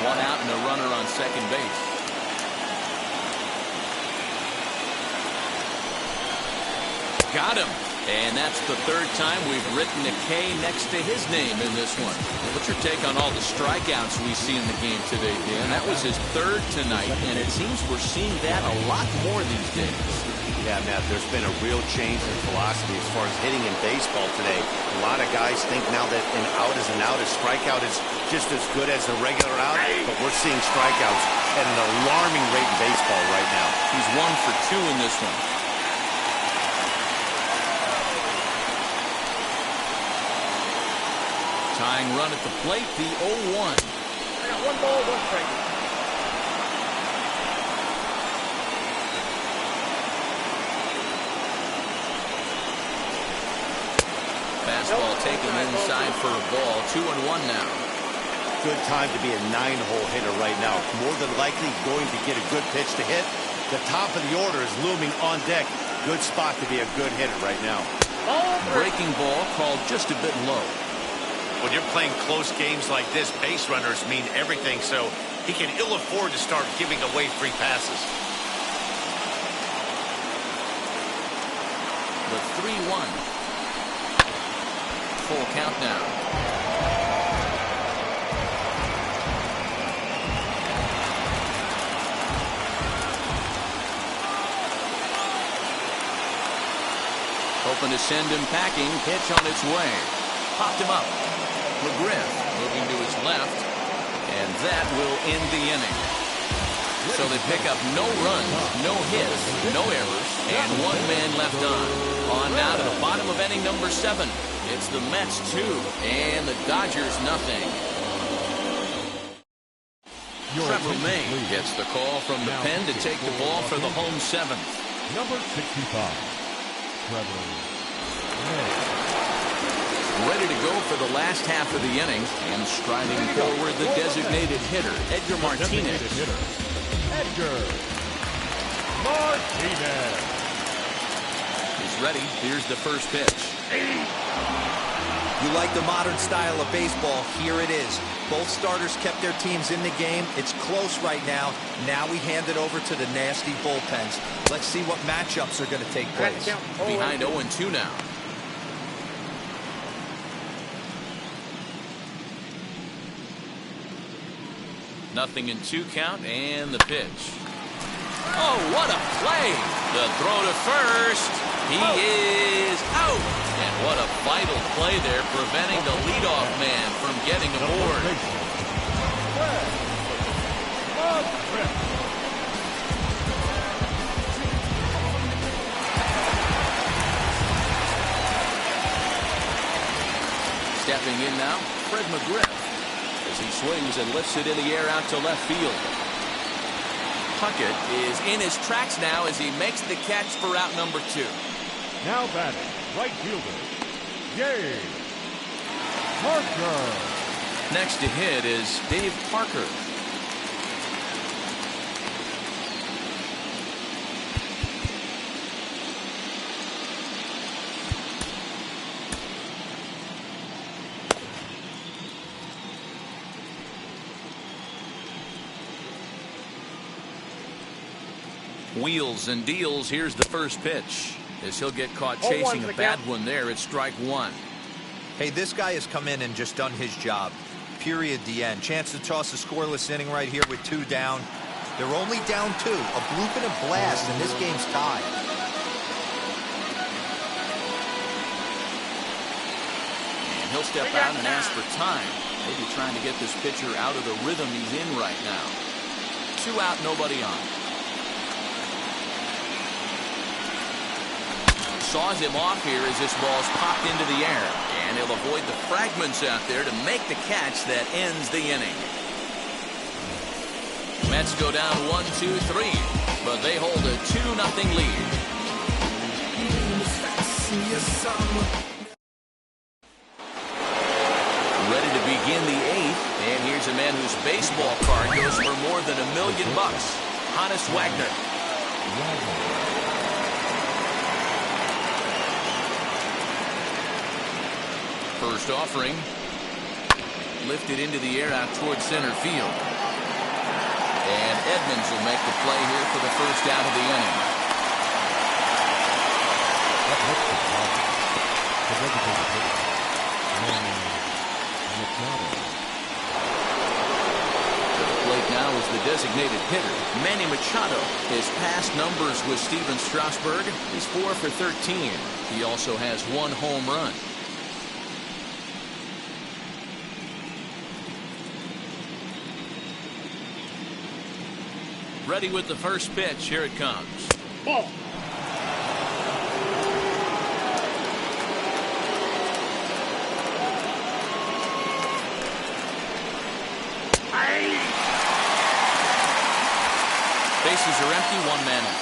One out and a runner on second base. Got him. And that's the 3rd time we've written a K next to his name in this one. What's your take on all the strikeouts we see in the game today, Dan? That was his 3rd tonight, and it seems we're seeing that a lot more these days. Yeah, Matt, there's been a real change in philosophy as far as hitting in baseball today. A lot of guys think now that an out is an out, a strikeout is just as good as a regular out, but we're seeing strikeouts at an alarming rate in baseball right now. He's 1 for 2 in this one. Tying run at the plate, the 0-1. I got 1 ball, 1 strike. Fastball taken inside for a ball. 2-1 now. Good time to be a 9-hole hitter right now. More than likely going to get a good pitch to hit. The top of the order is looming on deck. Good spot to be a good hitter right now. Breaking ball called just a bit low. When you're playing close games like this, base runners mean everything, so he can ill afford to start giving away free passes. The 3-1. Full count now. Hoping to send him packing. Pitch on its way. Popped him up. McGriff moving to his left, and that will end the inning. So they pick up no runs, no hits, no errors, and 1 man left on. On now to the bottom of inning number 7. It's the Mets 2 and the Dodgers nothing. Trevor May gets the call from the pen to take the ball for the home 7th. Number 65, Trevor Ready to go for the last half of the inning, and striding forward the designated hitter, Edgar Martinez. Edgar Martinez. He's ready. Here's the first pitch. You like the modern style of baseball, here it is. Both starters kept their teams in the game. It's close right now. Now we hand it over to the nasty bullpens. Let's see what matchups are going to take place. Behind 0-2 now. Nothing in 2 count, and the pitch. Oh, what a play! The throw to first. He is out. And what a vital play there, preventing the leadoff man from getting aboard. Stepping in now, Fred McGriff, as he swings and lifts it in the air out to left field. Puckett is in his tracks now as he makes the catch for out number 2. Now batting, right fielder, Dave Parker. Next to hit is Dave Parker. Wheels and deals. Here's the first pitch. As he'll get caught chasing a bad one there, it's strike 1. Hey, this guy has come in and just done his job. Period. The end. Chance to toss a scoreless inning right here with 2 down. They're only down 2. A bloop and a blast, and this game's tied. And he'll step out and ask for time. Maybe trying to get this pitcher out of the rhythm he's in right now. 2 out, nobody on. Saws him off here as this ball's popped into the air. And he'll avoid the fragments out there to make the catch that ends the inning. Mets go down 1-2-3, but they hold a 2-0 lead. Ready to begin the 8th, and here's a man whose baseball card goes for more than $1 million. Hannes Wagner. First offering, lifted into the air out towards center field. And Edmonds will make the play here for the first out of the inning. To the plate now is the designated hitter, Manny Machado. His past numbers with Steven Strasburg, he's 4 for 13. He also has 1 home run. Ready with the first pitch. Here it comes. Ball. Bases are empty, 1 man out.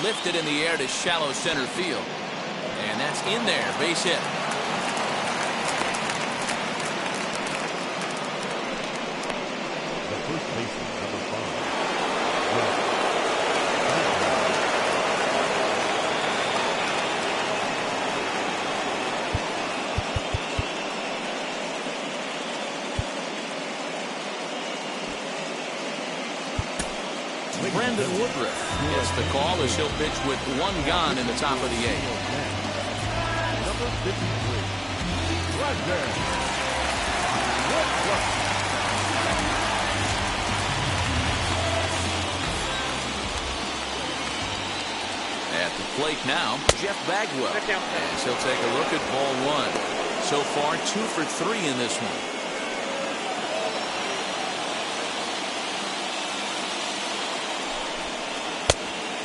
Lifted in the air to shallow center field. And that's in there. Base hit. First baseman, number 5. Brandon Woodruff gets the call as he'll pitch with 1 gone in the top of the 8th. Number 53. Brandon Woodruff. At the plate now, Jeff Bagwell, as he'll take a look at ball 1. So far, 2 for 3 in this one.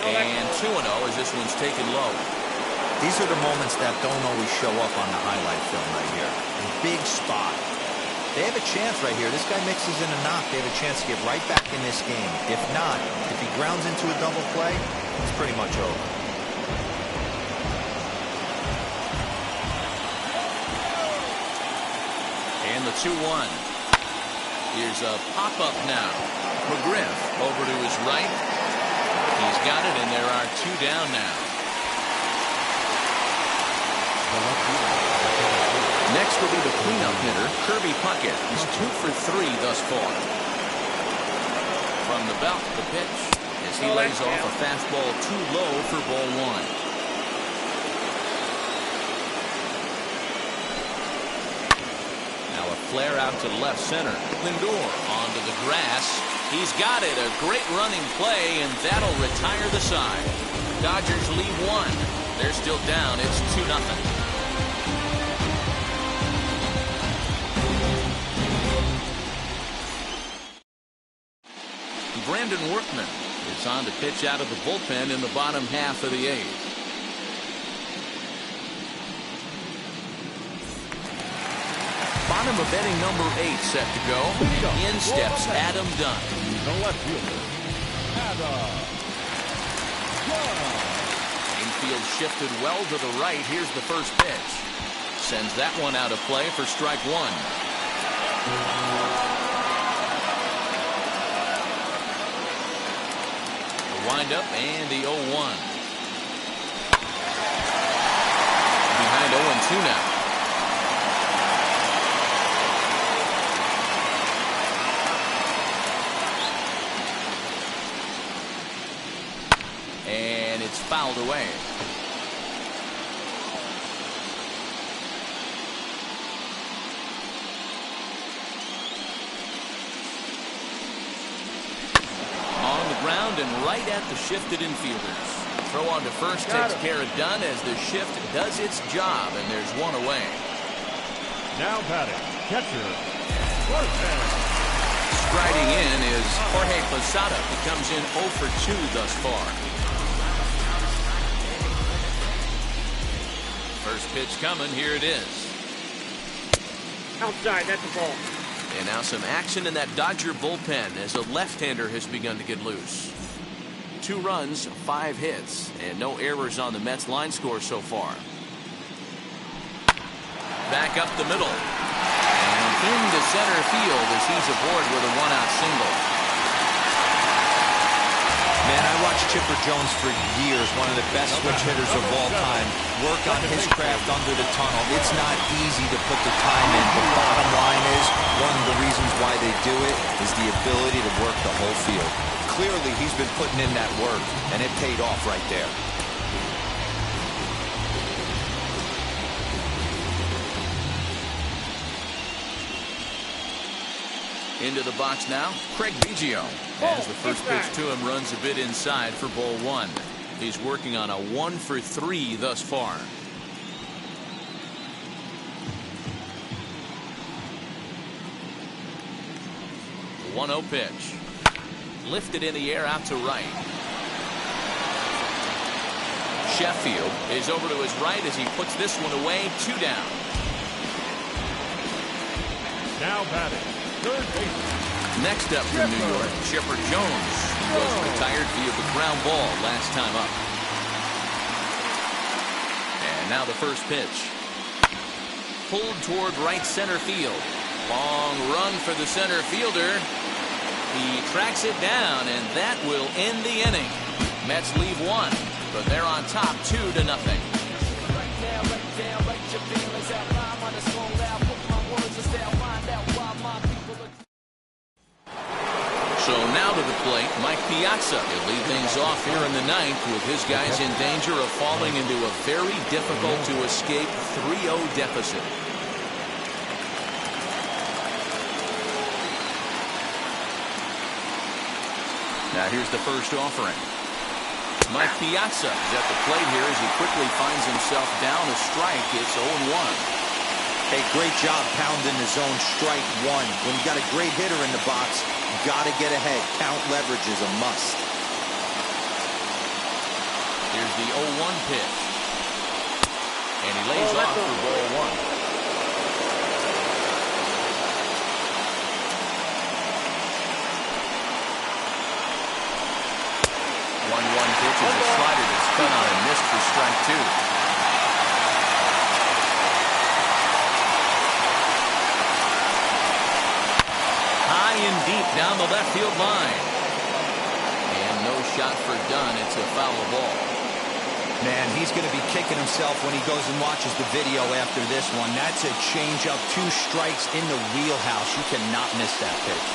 And 2-0 as this one's taken low. These are the moments that don't always show up on the highlight film right here. Big spot. They have a chance right here. This guy mixes in a knock. They have a chance to get right back in this game. If not, if he grounds into a double play, it's pretty much over. And the 2-1. Here's a pop-up now. McGriff over to his right. He's got it, and there are 2 down now. Next will be the cleanup hitter, Kirby Puckett. He's 2 for 3 thus far. From the belt, the pitch, as he lays off a fastball too low for ball 1. Now a flare out to left center. Lindor onto the grass. He's got it. A great running play, and that'll retire the side. Dodgers lead 1. They're still down. It's 2-0. Brandon Workman is on to pitch out of the bullpen in the bottom half of the 8th. Bottom of inning number 8 set to go. In steps Adam Dunn. The left fielder, Adam Dunn. Infield shifted well to the right. Here's the first pitch. Sends that one out of play for strike 1. Wind up and the 0-1. Behind 0-2 now. And it's fouled away. Ground and right at the shifted infielders. Throw on to first takes care of Dunn as the shift does its job, and there's 1 away. Now batting, catcher, Martin. Striding in is Jorge Posada. He comes in 0 for 2 thus far. First pitch coming. Here it is. Outside, that's a ball. And now some action in that Dodger bullpen as a left-hander has begun to get loose. 2 runs, 5 hits, and no errors on the Mets line score so far. Back up the middle. And into center field as he's aboard with a 1-out single. Man, I watched Chipper Jones for years, one of the best switch hitters of all time. Work on his craft under the tunnel. It's not easy to put the time in, but bottom line is, one of the reasons why they do it is the ability to work the whole field. Clearly, he's been putting in that work, and it paid off right there. Into the box now, Craig Biggio. As the first pitch to him runs a bit inside for ball 1. He's working on a 1 for 3 thus far. The 1-0 pitch. Lifted in the air out to right. Sheffield is over to his right as he puts this one away. 2 down. Now batting, third base. Next up from New York, Chipper Jones. He was retired via the ground ball last time up. And now the first pitch. Pulled toward right center field. Long run for the center fielder. He tracks it down, and that will end the inning. Mets leave 1, but they're on top 2-0. So now to the plate, Mike Piazza will lead things off here in the 9th with his guys in danger of falling into a very difficult to escape 3-0 deficit. Now here's the first offering. Mike Piazza is at the plate here as he quickly finds himself down a strike. It's 0-1. Hey, great job pounding the zone, strike 1. When you got a great hitter in the box, you got to get ahead. Count leverage is a must. Here's the 0-1 pitch. And he lays off for ball 1. 1-1 pitch is a slider that's cut on and missed for strike 2. High and deep down the left field line. And no shot for Dunn. It's a foul ball. Man, he's going to be kicking himself when he goes and watches the video after this one. That's a changeup, 2 strikes in the wheelhouse. You cannot miss that pitch.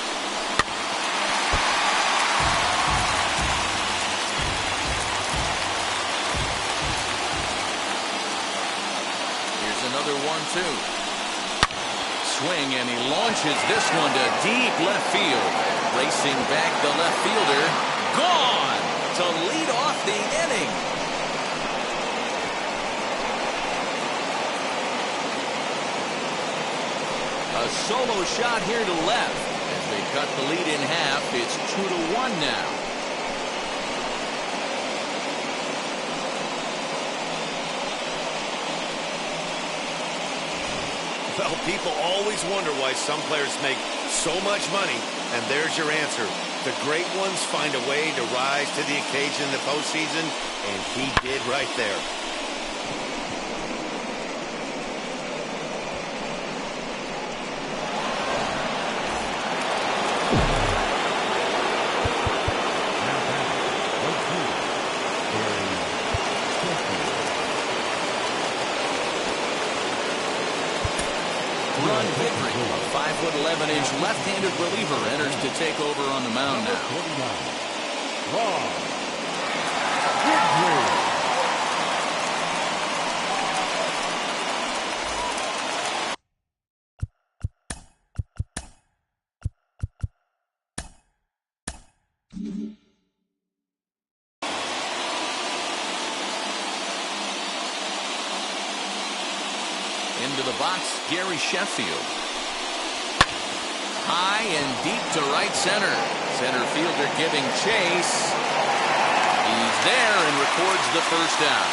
Here's another 1-2. Swing, and he launches this one to deep left field. Racing back the left fielder. Gone to lead off the inning. A solo shot here to left. As they cut the lead in half, it's 2-1 now. Well, people always wonder why some players make so much money, and there's your answer. The great ones find a way to rise to the occasion in the postseason, and he did right there. Run Henry, a 5'11" left-handed reliever, enters to take over on the mound now. Into the box, Gary Sheffield. High and deep to right center. Center fielder giving chase. He's there and records the first out.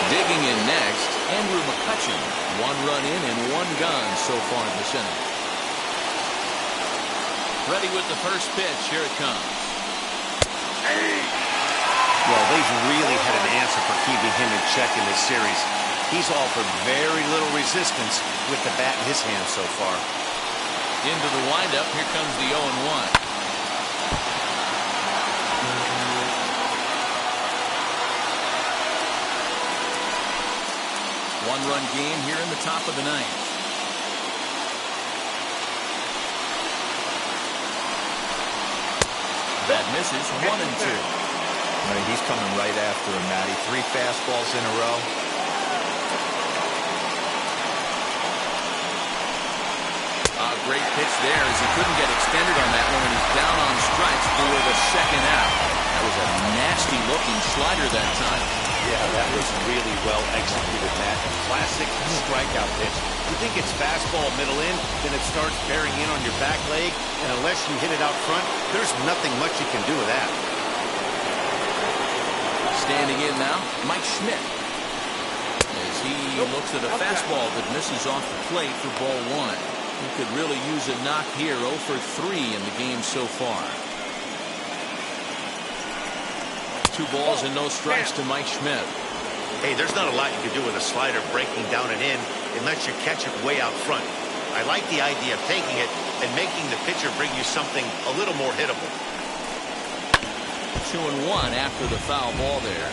Digging in next, Andrew McCutcheon. 1 run in and 1 gone so far this inning. Ready with the first pitch. Here it comes. Well, they've really had an answer for keeping him in check in this series. He's offered very little resistance with the bat in his hand so far. Into the windup. Here comes the 0-1. 1-run game here in the top of the 9th. That misses. 1-2. Right, he's coming right after him, Matty. 3 fastballs in a row. Great pitch there as he couldn't get extended on that one, and he's down on strikes for the second out. That was a nasty-looking slider that time. Yeah, that was really well executed, Matt. Classic strikeout pitch. You think it's fastball middle in, then it starts bearing in on your back leg, and unless you hit it out front, there's nothing much you can do with that. Standing in now, Mike Schmidt. As he looks at a fastball that misses off the plate for ball 1. He could really use a knock here. 0 for 3 in the game so far. 2 balls and no strikes to Mike Schmidt. Hey, there's not a lot you can do with a slider breaking down and in unless you catch it way out front. I like the idea of taking it and making the pitcher bring you something a little more hittable. 2-1 after the foul ball there.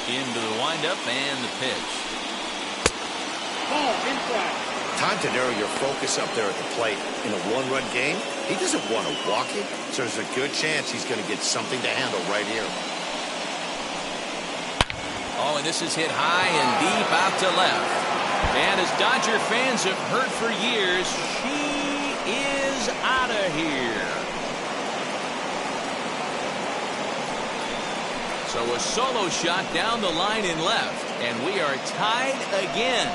Into the windup and the pitch. Ball inside. Time to narrow your focus up there at the plate. In a 1-run game, he doesn't want to walk it, so there's a good chance he's going to get something to handle right here. Oh, and this is hit high and deep out to left. And as Dodger fans have heard for years, she is out of here. So a solo shot down the line in left, and we are tied again.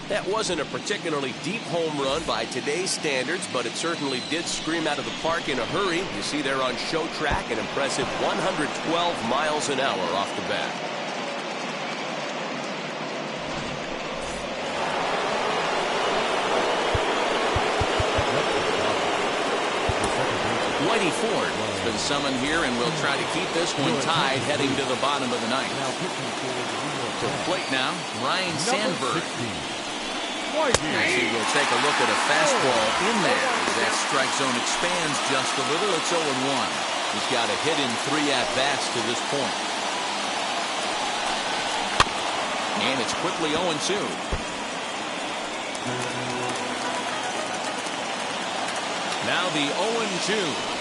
That wasn't a particularly deep home run by today's standards, but it certainly did scream out of the park in a hurry. You see there on show track an impressive 112 miles an hour off the bat. Whitey Ford has been summoned here, and will try to keep this one tied heading to the bottom of the ninth. To the plate now, Ryan Sandberg. He will take a look at a fastball in there as that strike zone expands just a little. It's 0-1. He's got a hit in 3 at-bats to this point. And it's quickly 0-2. Now the 0-2.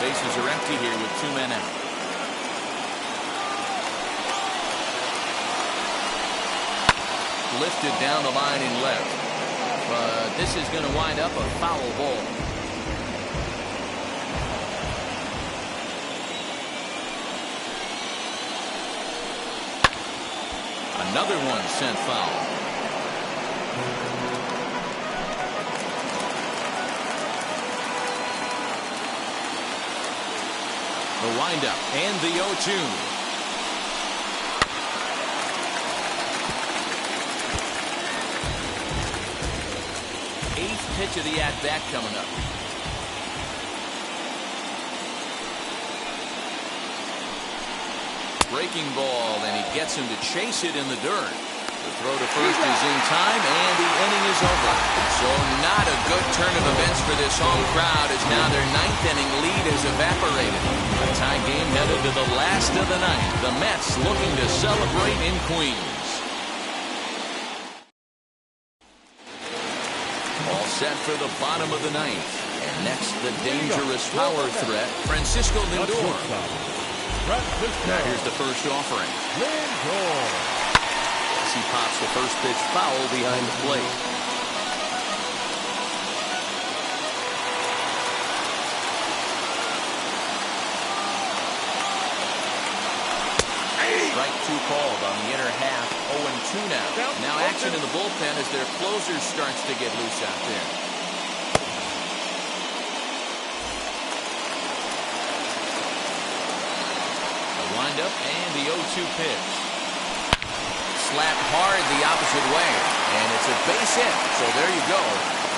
Bases are empty here with 2 men out. Lifted down the line in left. But this is going to wind up a foul ball. Another one sent foul. The windup and the 0-2. 8th pitch of the at-bat coming up. Breaking ball, and he gets him to chase it in the dirt. The throw to first is in time, and the inning is over. So not a good turn of events for this home crowd, as now their 9th inning lead has evaporated. A tie game headed to the last of the night. The Mets looking to celebrate in Queens. All set for the bottom of the ninth. And next, the dangerous power threat, Francisco Lindor. Now here's the first offering. As he pops the first pitch foul behind the plate. Strike 2 called on the inner half. 0-2 now. Now action in the bullpen as their closer starts to get loose out there. The windup and the 0-2 pitch. Slapped hard the opposite way, and it's a base hit. So there you go.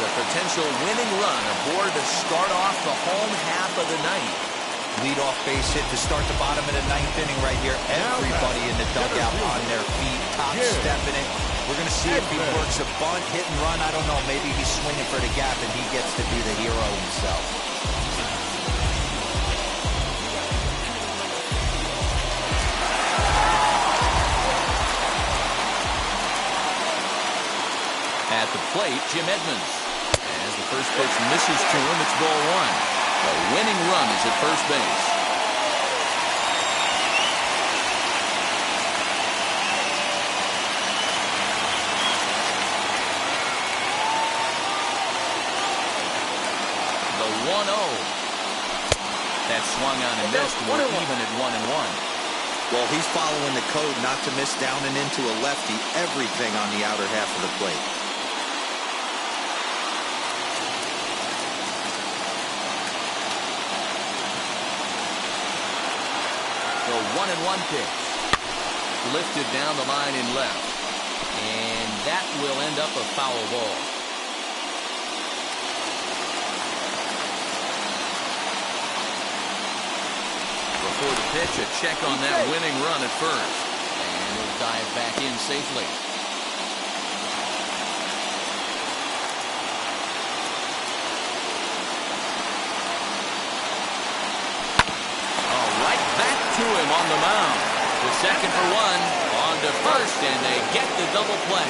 The potential winning run aboard to start off the home half of the ninth. Leadoff base hit to start the bottom of the 9th inning right here. Everybody in the dugout on their feet, top stepping it. We're going to see if he works a bunt, hit and run. I don't know. Maybe he's swinging for the gap and he gets to be the hero himself. At the plate, Jim Edmonds. As the first pitch misses to him, it's ball 1. The winning run is at first base. The 1-0. That swung on and missed. We're even at 1-1. Well, he's following the code not to miss down and into a lefty. Everything on the outer half of the plate. The 1-1 pitch. Lifted down the line in left. And that will end up a foul ball. Before the pitch, a check on that winning run at first. And he'll dive back in safely. To him on the mound. The second for 1, on to first, and they get the double play.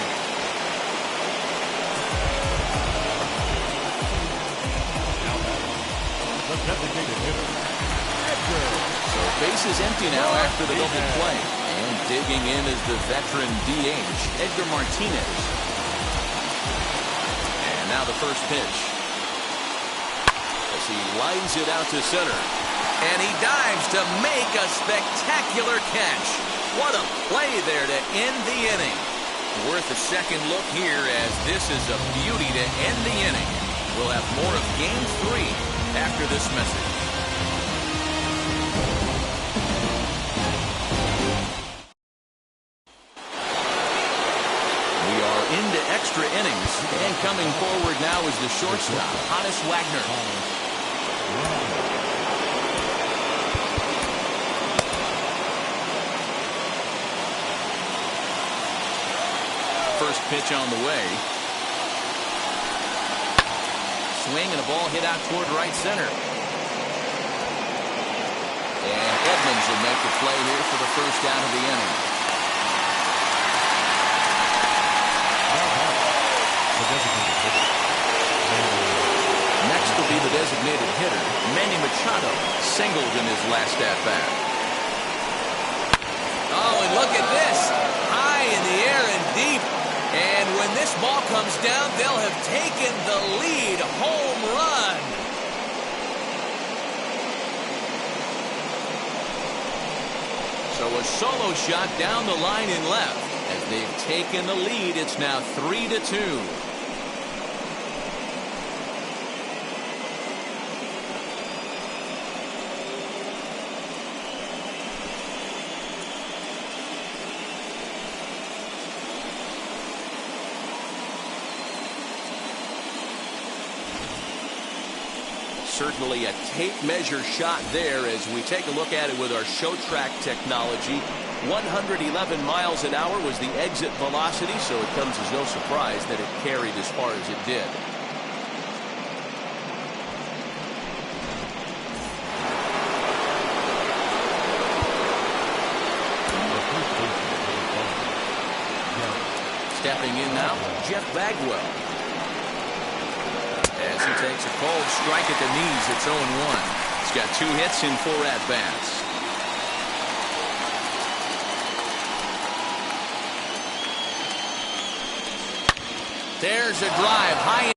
So base is empty now after the double play. And digging in is the veteran DH, Edgar Martinez. And now the first pitch. As he lines it out to center. And he dives to make a spectacular catch. What a play there to end the inning. Worth a second look here, as this is a beauty to end the inning. We'll have more of Game 3 after this message. We are into extra innings, and coming forward now is the shortstop, Hannes Wagner. First pitch on the way. Swing and a ball hit out toward right center. And Edmonds will make the play here for the first out of the inning. Next will be the designated hitter, Manny Machado, singled in his last at-bat. Oh, and look at this. High in the air and deep. And when this ball comes down, they'll have taken the lead. Home run. So a solo shot down the line in left. As they've taken the lead, it's now 3-2. Certainly a tape measure shot there as we take a look at it with our show track technology. 111 miles an hour was the exit velocity, so it comes as no surprise that it carried as far as it did. Stepping in now, Jeff Bagwell. As he takes a cold strike at the knees, it's 0-1. He's got 2 hits in 4 at-bats. There's a drive high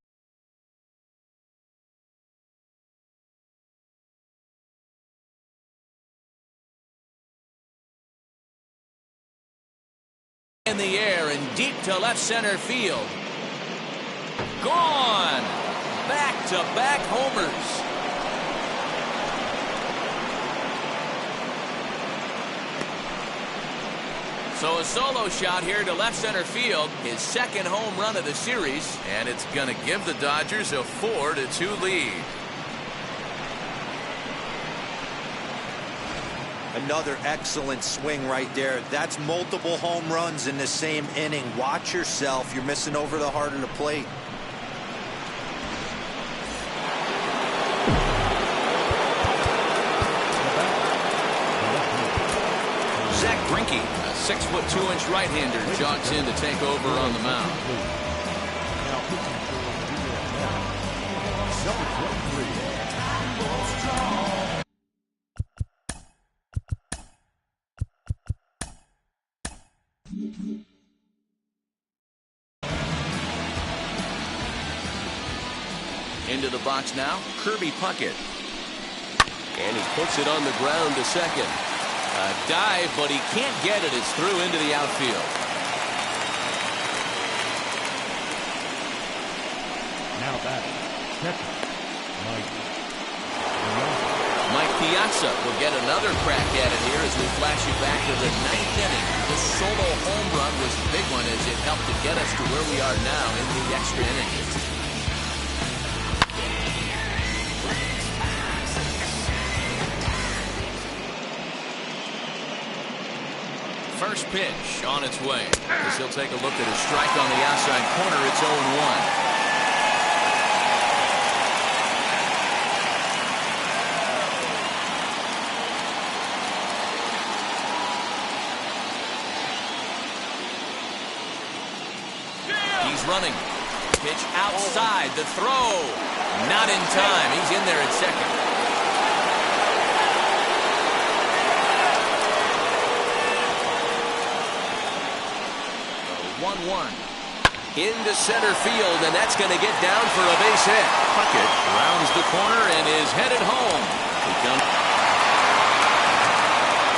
in the air and deep to left center field. Gone! Back-to-back homers. So a solo shot here to left center field, his second home run of the series, and it's going to give the Dodgers a 4-2 lead. Another excellent swing right there. That's multiple home runs in the same inning. Watch yourself. You're missing over the heart of the plate. Greinke, a 6'2" right-hander, jogs in to take over on the mound. Into the box now, Kirby Puckett. And he puts it on the ground to second. A dive, but he can't get it. It's through into the outfield. Now back. Mike Piazza will get another crack at it here as we flash you back to the 9th inning. The solo home run was the big one as it helped to get us to where we are now in the extra innings. First pitch on its way. As he'll take a look at a strike on the outside corner, it's 0-1. He's running. Pitch outside. The throw. Not in time. He's in there at second. 1-1. Into center field, and that's going to get down for a base hit. Puckett rounds the corner and is headed home.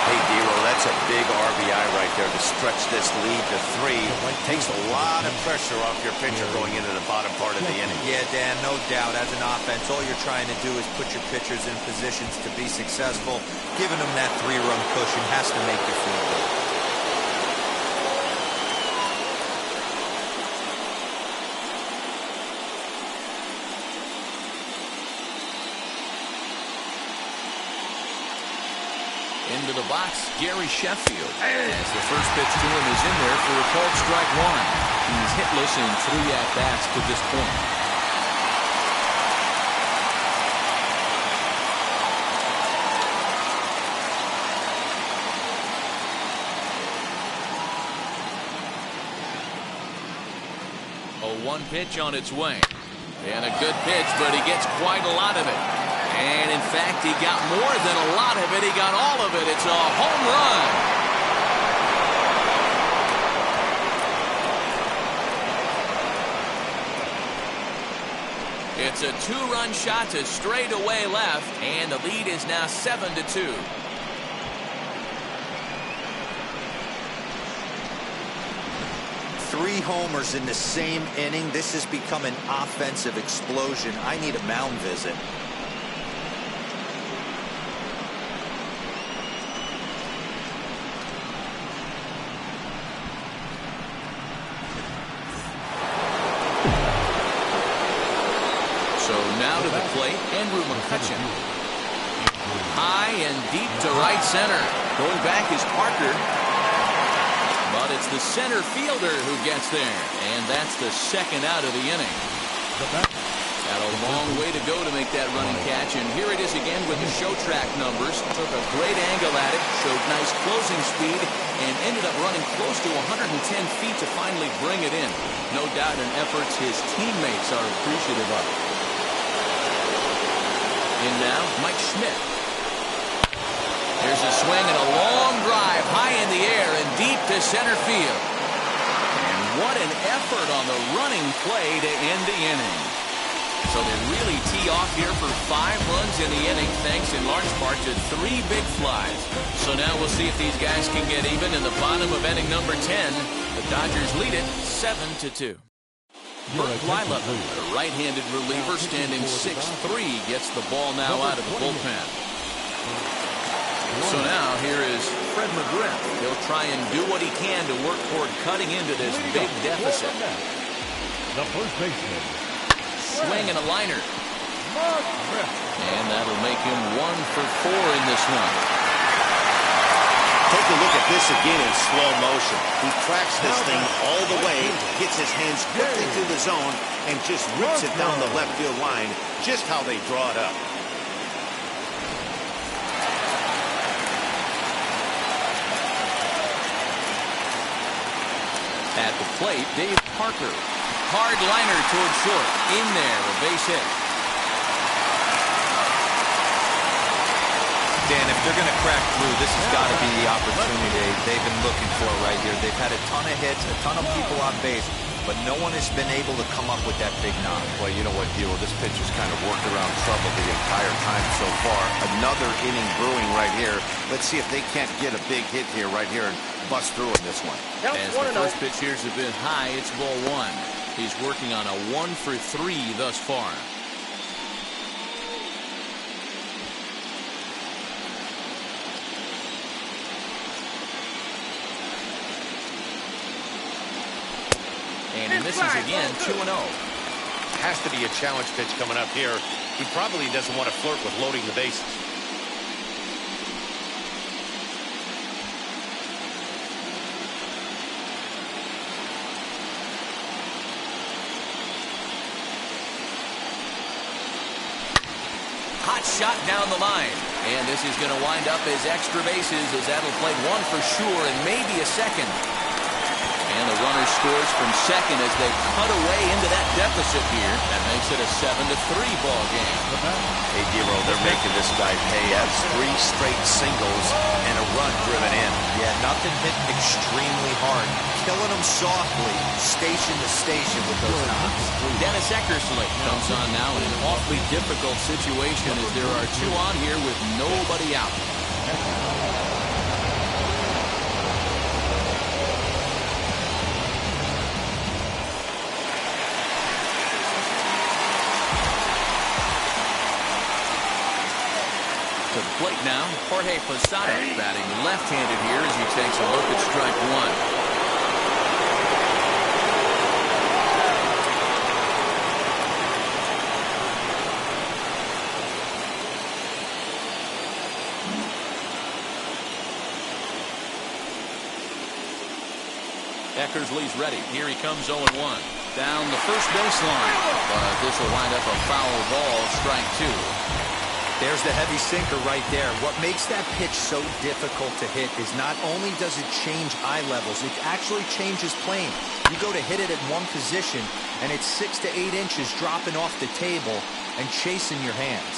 Hey, Dero, that's a big RBI right there to stretch this lead to 3. Takes a lot of pressure off your pitcher going into the bottom part of the inning. Yeah, Dan, no doubt. As an offense, all you're trying to do is put your pitchers in positions to be successful. Giving them that 3-run cushion has to make you feel good. Into the box, Gary Sheffield. As the first pitch to him is in there for a called strike 1. He's hitless in 3 at-bats to this point. A 1 pitch on its way. And a good pitch, but he gets quite a lot of it. And, in fact, he got more than a lot of it. He got all of it. It's a home run. It's a 2-run shot to straightaway left, and the lead is now 7-2. Three homers in the same inning. This has become an offensive explosion. I need a mound visit. Now to the plate, Andrew McCutchen. High and deep to right center. Going back is Parker. But it's the center fielder who gets there. And that's the second out of the inning. Got a long way to go to make that running catch. And here it is again with the show track numbers. Took a great angle at it. Showed nice closing speed. And ended up running close to 110 feet to finally bring it in. No doubt in efforts his teammates are appreciative of. In now, Mike Schmidt. Here's a swing and a long drive high in the air and deep to center field. And what an effort on the running play to end the inning. So they really tee off here for 5 runs in the inning, thanks in large part to 3 big flies. So now we'll see if these guys can get even in the bottom of inning number 10. The Dodgers lead it 7-2. Burt Lila, a right-handed reliever standing 6'3", gets the ball now out of the bullpen. So now here is Fred McGriff. He'll try and do what he can to work toward cutting into this big deficit. The first baseman. Swing and a liner. And that'll make him 1 for 4 in this one. Take a look at this again in slow motion. He tracks this thing all the way, gets his hands quickly to the zone, and just rips it down the left field line, just how they draw it up. At the plate, Dave Parker. Hard liner toward short. In there, a base hit. Dan, if they're going to crack through, this has got to be the opportunity they've been looking for right here. They've had a ton of hits, a ton of people on base, but no one has been able to come up with that big knock. Well, you know what, Dero, this pitcher's kind of worked around trouble the entire time so far. Another inning brewing right here. Let's see if they can't get a big hit here, right here, and bust through in this one. As the first pitch here is a bit high, it's ball 1. He's working on a 1 for 3 thus far. And this is again 2-0. Has to be a challenge pitch coming up here. He probably doesn't want to flirt with loading the bases. Hot shot down the line. And this is going to wind up as extra bases, as that'll play 1 for sure and maybe a second. And the runner scores from second as they cut away into that deficit here. That makes it a 7-3 ball game. Hey, Dero, they're making this guy pay. Has 3 straight singles and a run driven in. Yeah, nothing hit extremely hard. Killing him softly, station to station with those knocks. Dennis Eckersley comes on now in an awfully difficult situation as there are 2 on here with nobody out. To the plate now, Jorge Posada batting left-handed here as he takes a look at strike 1. Eckersley's ready. Here he comes 0-1. Down the first baseline. But this will wind up a foul ball, strike 2. There's the heavy sinker right there. What makes that pitch so difficult to hit is not only does it change eye levels, it actually changes plane. You go to hit it at one position, and it's 6 to 8 inches dropping off the table and chasing your hands.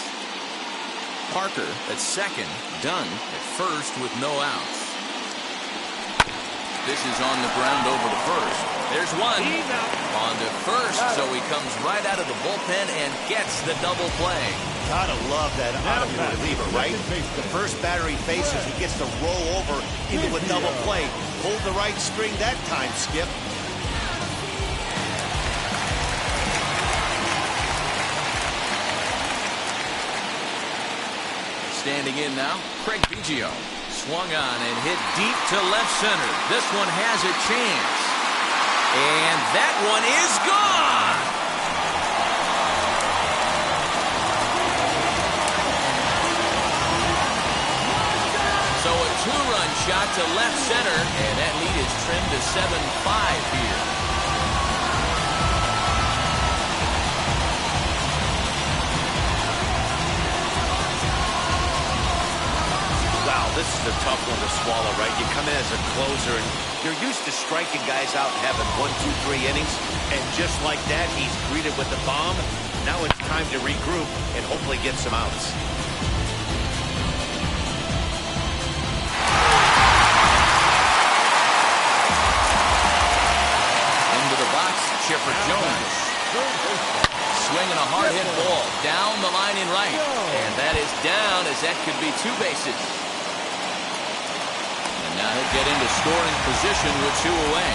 Parker at second, Dunn at first with no outs. This is on the ground over to first. There's one on to first, so he comes right out of the bullpen and gets the double play. Gotta love that out of the reliever, right? The first batter he faces, he gets to roll over into a double play. Pulled the right string that time, Skip. Standing in now, Craig Biggio. Swung on and hit deep to left center. This one has a chance. And that one is gone! So a 2-run shot to left center, and that lead is trimmed to 7-5 here. This is a tough one to swallow, right? You come in as a closer, and you're used to striking guys out and having 1, 2, 3 innings. And just like that, he's greeted with the bomb. Now it's time to regroup and hopefully get some outs. Into the box, Chipper Jones. Swinging a hard hit ball down the line in right. And that is down as that could be 2 bases. Now he'll get into scoring position with 2 away.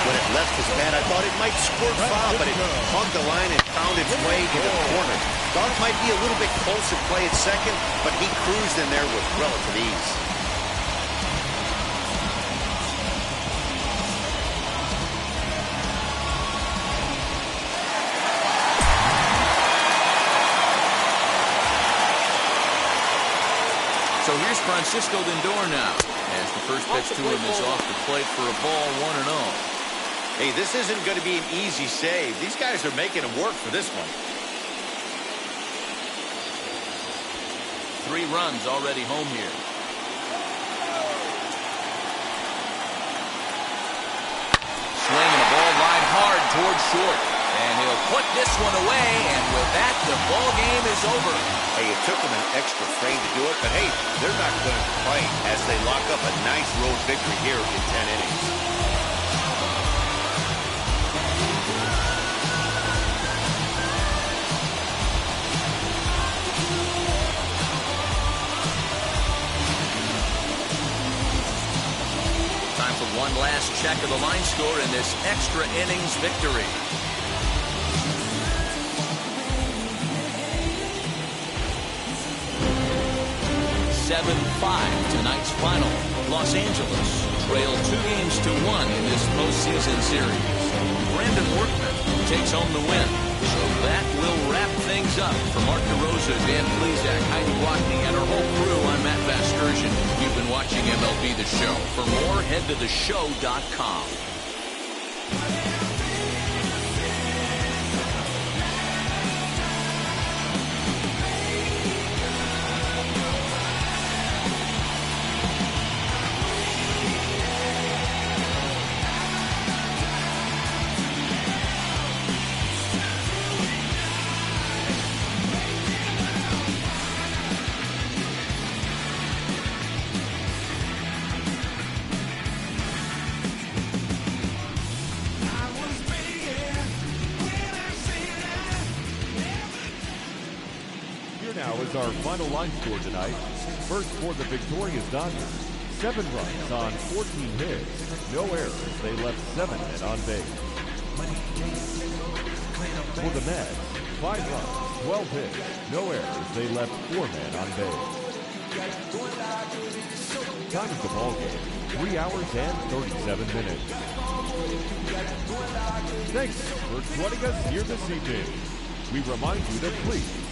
When it left his bat, I thought it might squirt foul, but it hugged the line and found its way into the corner. Thought it might be a little bit close at play at second, but he cruised in there with relative ease. So here's Francisco Lindor now, as the first pitch to him is off the plate for a ball, 1-0. Hey, this isn't going to be an easy save. These guys are making him work for this one. 3 runs already home here. Swinging a ball line hard towards short. And he'll put this one away, and with that, the ball game is over. Hey, it took them an extra frame to do it, but hey, they're not going to complain as they lock up a nice road victory here in 10 innings. Time for one last check of the line score in this extra innings victory. 7-5 tonight's final. Los Angeles trail 2-1 in this postseason series. Brandon Workman takes home the win. So that will wrap things up. For Mark DeRosa, Dan Plesac, Heidi Watney, and our whole crew, I'm Matt Vasgersian. You've been watching MLB The Show. For more, head to theshow.com. now is our final line score tonight. First for the victorious Dodgers, 7 runs on 14 hits, no errors. They left 7 men on base. For the Mets, 5 runs, 12 hits, no errors. They left 4 men on base. Time of the ball game, 3 hours and 37 minutes. Thanks for joining us here this evening. We remind you to please